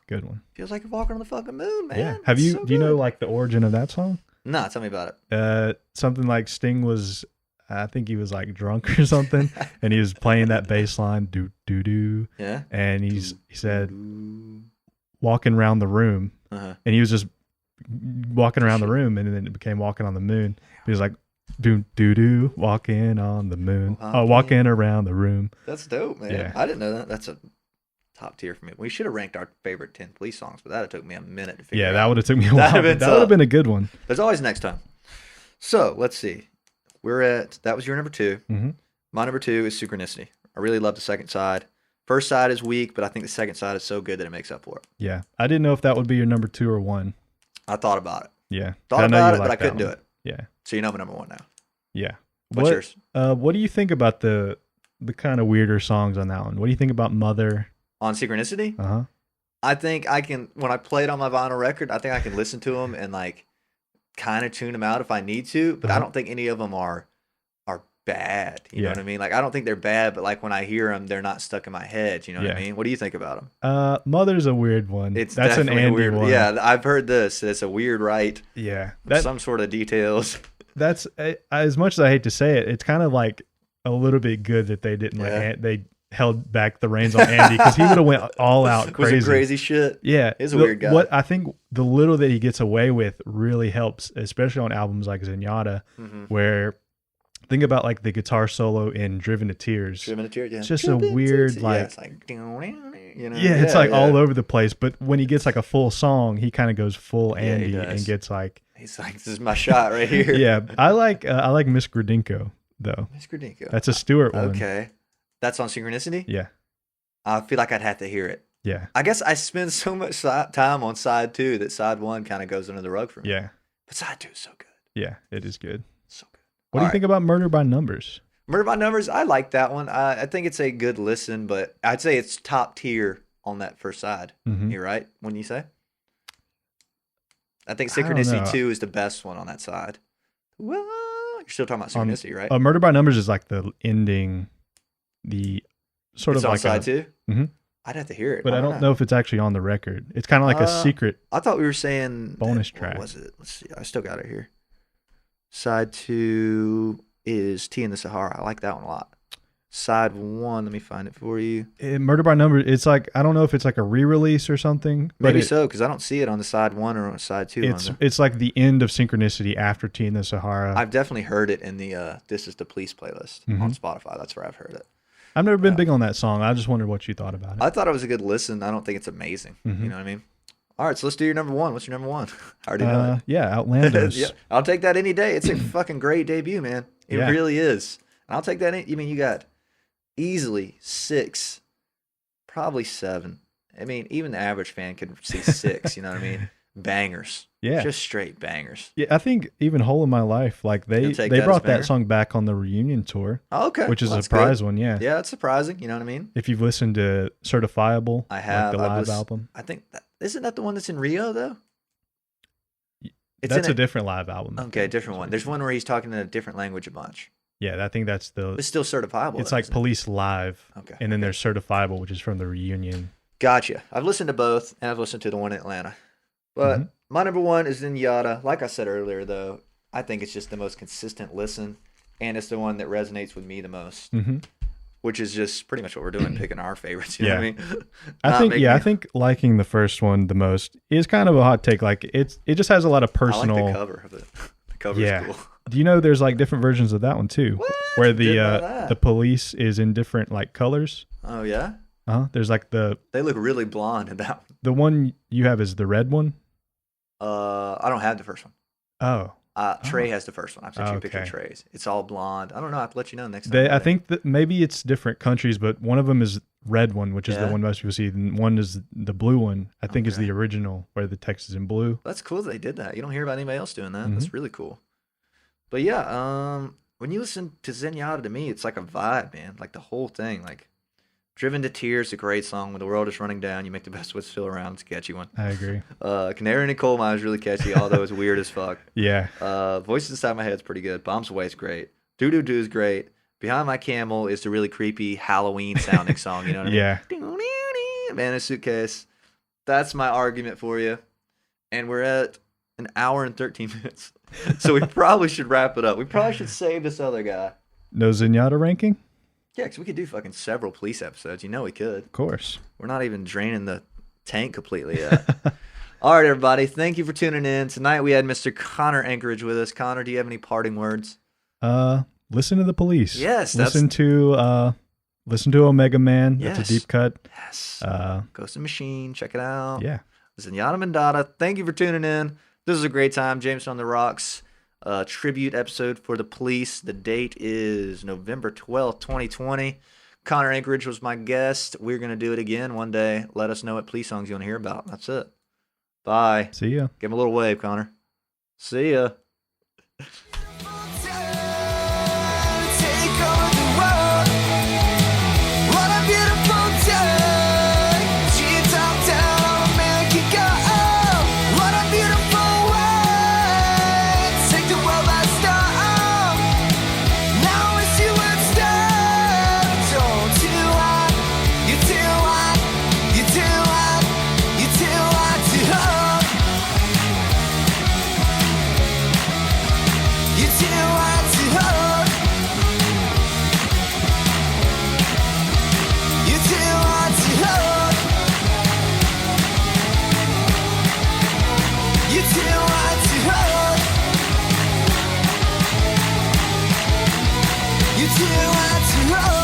S2: Good one.
S1: Feels like you're walking on the fucking moon, man.
S2: Yeah. Have you? Do you know like the origin of that song?
S1: No, tell me about
S2: it. Something like Sting was, I think he was like drunk or something, and he was playing that bass line, do do do.
S1: Yeah.
S2: And he said, walking around the room, and he was just walking around the room, and then it became walking on the moon. He was like, do do do, walking on the moon, walking around the room.
S1: That's dope, man. Yeah. I didn't know that. That's a top tier for me. We should have ranked our favorite 10 Police songs, but that would have took me a minute to figure out.
S2: Yeah, that would have took me a while. That would have been a good one.
S1: There's always next time. So let's see. That was your number 2. My number 2 is Synchronicity. I really love the second side. First side is weak, but I think the second side is so good that it makes up for it.
S2: Yeah. I didn't know if that would be your number 2 or 1.
S1: I thought about it.
S2: Yeah.
S1: Thought about it, but I couldn't do it.
S2: Yeah.
S1: So you know my number 1 now.
S2: Yeah.
S1: What's yours?
S2: What do you think about the kind of weirder songs on that one? What do you think about Mother?
S1: On Synchronicity?
S2: Uh-huh.
S1: I think I can, when I play it on my vinyl record, I think I can listen to them and like kind of tune them out if I need to, but I don't think any of them are bad. You know what I mean? Like I don't think they're bad, but like when I hear them, they're not stuck in my head. You know what I mean? What do you think about them?
S2: Mother's a weird one.
S1: That's an Andy weird one. Yeah, I've heard this. It's a weird right.
S2: Yeah.
S1: Some sort of details.
S2: That's, as much as I hate to say it, it's kind of like a little bit good that they didn't they held back the reins on Andy, because he would have went all out crazy.
S1: Was it crazy shit?
S2: Yeah.
S1: He's a weird guy.
S2: What I think the little that he gets away with really helps, especially on albums like Zenyatta, where think about like the guitar solo in Driven to Tears.
S1: Driven to Tears, yeah.
S2: It's just a weird
S1: it's like
S2: it's like all over the place, but when he gets like a full song, he kind of goes full Andy and gets like,
S1: he's like, this is my shot right here.
S2: Yeah. I like Miss Gradinko though.
S1: Miss Gradinko.
S2: That's a Stewart one.
S1: Okay. That's on Synchronicity?
S2: Yeah.
S1: I feel like I'd have to hear it.
S2: Yeah.
S1: I guess I spend so much time on side 2 that side 1 kind of goes under the rug for me.
S2: Yeah.
S1: But side 2 is so good.
S2: Yeah, it is good.
S1: So good.
S2: What do you think about Murder by Numbers?
S1: Murder by Numbers, I like that one. I think it's a good listen, but I'd say it's top tier on that first side. You're right, wouldn't you say? I think Synchronicity 2 is the best one on that side. Well, you're still talking about Synchronicity, right?
S2: Murder by Numbers is like the ending, the sort
S1: it's
S2: of
S1: on
S2: like
S1: side 2?
S2: Mm-hmm.
S1: I'd have to hear it.
S2: But I don't know if it's actually on the record. It's kind of like a secret.
S1: I thought we were saying
S2: bonus track.
S1: What was it? Let's see. I still got it here. Side 2 is Tea in the Sahara. I like that one a lot. Side 1, let me find it for you.
S2: Murder by Numbers, it's like, I don't know if it's like a re-release or something.
S1: Maybe so, because I don't see it on the side 1 or on side 2.
S2: It's like the end of Synchronicity after Tea in the Sahara.
S1: I've definitely heard it in the This Is the Police playlist on Spotify. That's where I've heard it.
S2: I've never been big on that song. I just wondered what you thought about it.
S1: I thought it was a good listen. I don't think it's amazing. You know what I mean? All right, so let's do your number 1. What's your number 1? I already know it.
S2: Yeah, Outlandos.
S1: Yeah, I'll take that any day. It's a fucking great debut, man. It really is. And I'll take that. I mean, you got easily 6, probably 7. I mean, even the average fan could see 6. You know what I mean? Bangers.
S2: Yeah,
S1: just straight bangers.
S2: Yeah, I think even Whole of My Life, like they brought that song back on the reunion tour.
S1: Oh, okay,
S2: which is a surprise one. Yeah,
S1: it's surprising. You know what I mean?
S2: If you've listened to Certifiable,
S1: I have.
S2: Like the live album.
S1: I think isn't that the one that's in Rio though?
S2: That's a different live album.
S1: Okay, different one. There's one where he's talking in a different language a bunch.
S2: Yeah, I think that's the.
S1: It's still Certifiable.
S2: It's like Police Live.
S1: Okay.
S2: And then there's Certifiable, which is from the reunion.
S1: Gotcha. I've listened to both, and I've listened to the one in Atlanta. But my number 1 is Zenyatta. Like I said earlier, though, I think it's just the most consistent listen, and it's the one that resonates with me the most. Which is just pretty much what we're doing, picking our favorites. You know what I mean?
S2: I think liking the first one the most is kind of a hot take. Like it just has a lot of personal.
S1: I like the cover of it. The cover's cool.
S2: Do you know there's like different versions of that one too?
S1: What?
S2: Where the police is in different like colors.
S1: Oh yeah.
S2: There's like
S1: They look really blonde in that one.
S2: The one you have is the red one.
S1: I don't have the first one.
S2: Oh.
S1: Trey has the first one. I've sent you a picture of Trey's. It's all blonde. I don't know. I have to let you know next time.
S2: I think that maybe it's different countries, but one of them is red one, which is the one most people see. And one is the blue one. I think is the original, where the text is in blue.
S1: That's cool that they did that. You don't hear about anybody else doing that. That's really cool. But yeah, when you listen to Zenyatta, to me, it's like a vibe, man. Like the whole thing, like. Driven to Tears, a great song. When the world is running down, you make the best wits feel around. It's a catchy one.
S2: I agree.
S1: Canary in a Coal Mine is really catchy, although it's weird as fuck.
S2: Yeah.
S1: Voices Inside My Head is pretty good. Bombs Away is great. Doo Doo Doo is great. Behind My Camel is the really creepy Halloween sounding song. You know what I mean? Yeah. Man in a Suitcase. That's my argument for you. And we're at an hour and 13 minutes. So we probably should wrap it up. We probably should save this other guy.
S2: No Zenyatta ranking?
S1: Yeah, because we could do fucking several police episodes. You know we could.
S2: Of course.
S1: We're not even draining the tank completely yet. All right, everybody. Thank you for tuning in. Tonight we had Mr. Conner Ankerich with us. Conner, do you have any parting words?
S2: Listen to the police.
S1: Yes.
S2: Listen to Omega Man. Yes. That's a deep cut.
S1: Yes. Ghost and Machine. Check it out.
S2: Yeah.
S1: Zenyatta Mandata. Thank you for tuning in. This was a great time. Jameson on the Rocks. Tribute episode for the police. The date is November 12th, 2020. Conner Ankerich was my guest. We're going to do it again one day. Let us know what police songs you want to hear about. That's it. Bye.
S2: See ya.
S1: Give him a little wave, Conner. See ya. You too hard to hold.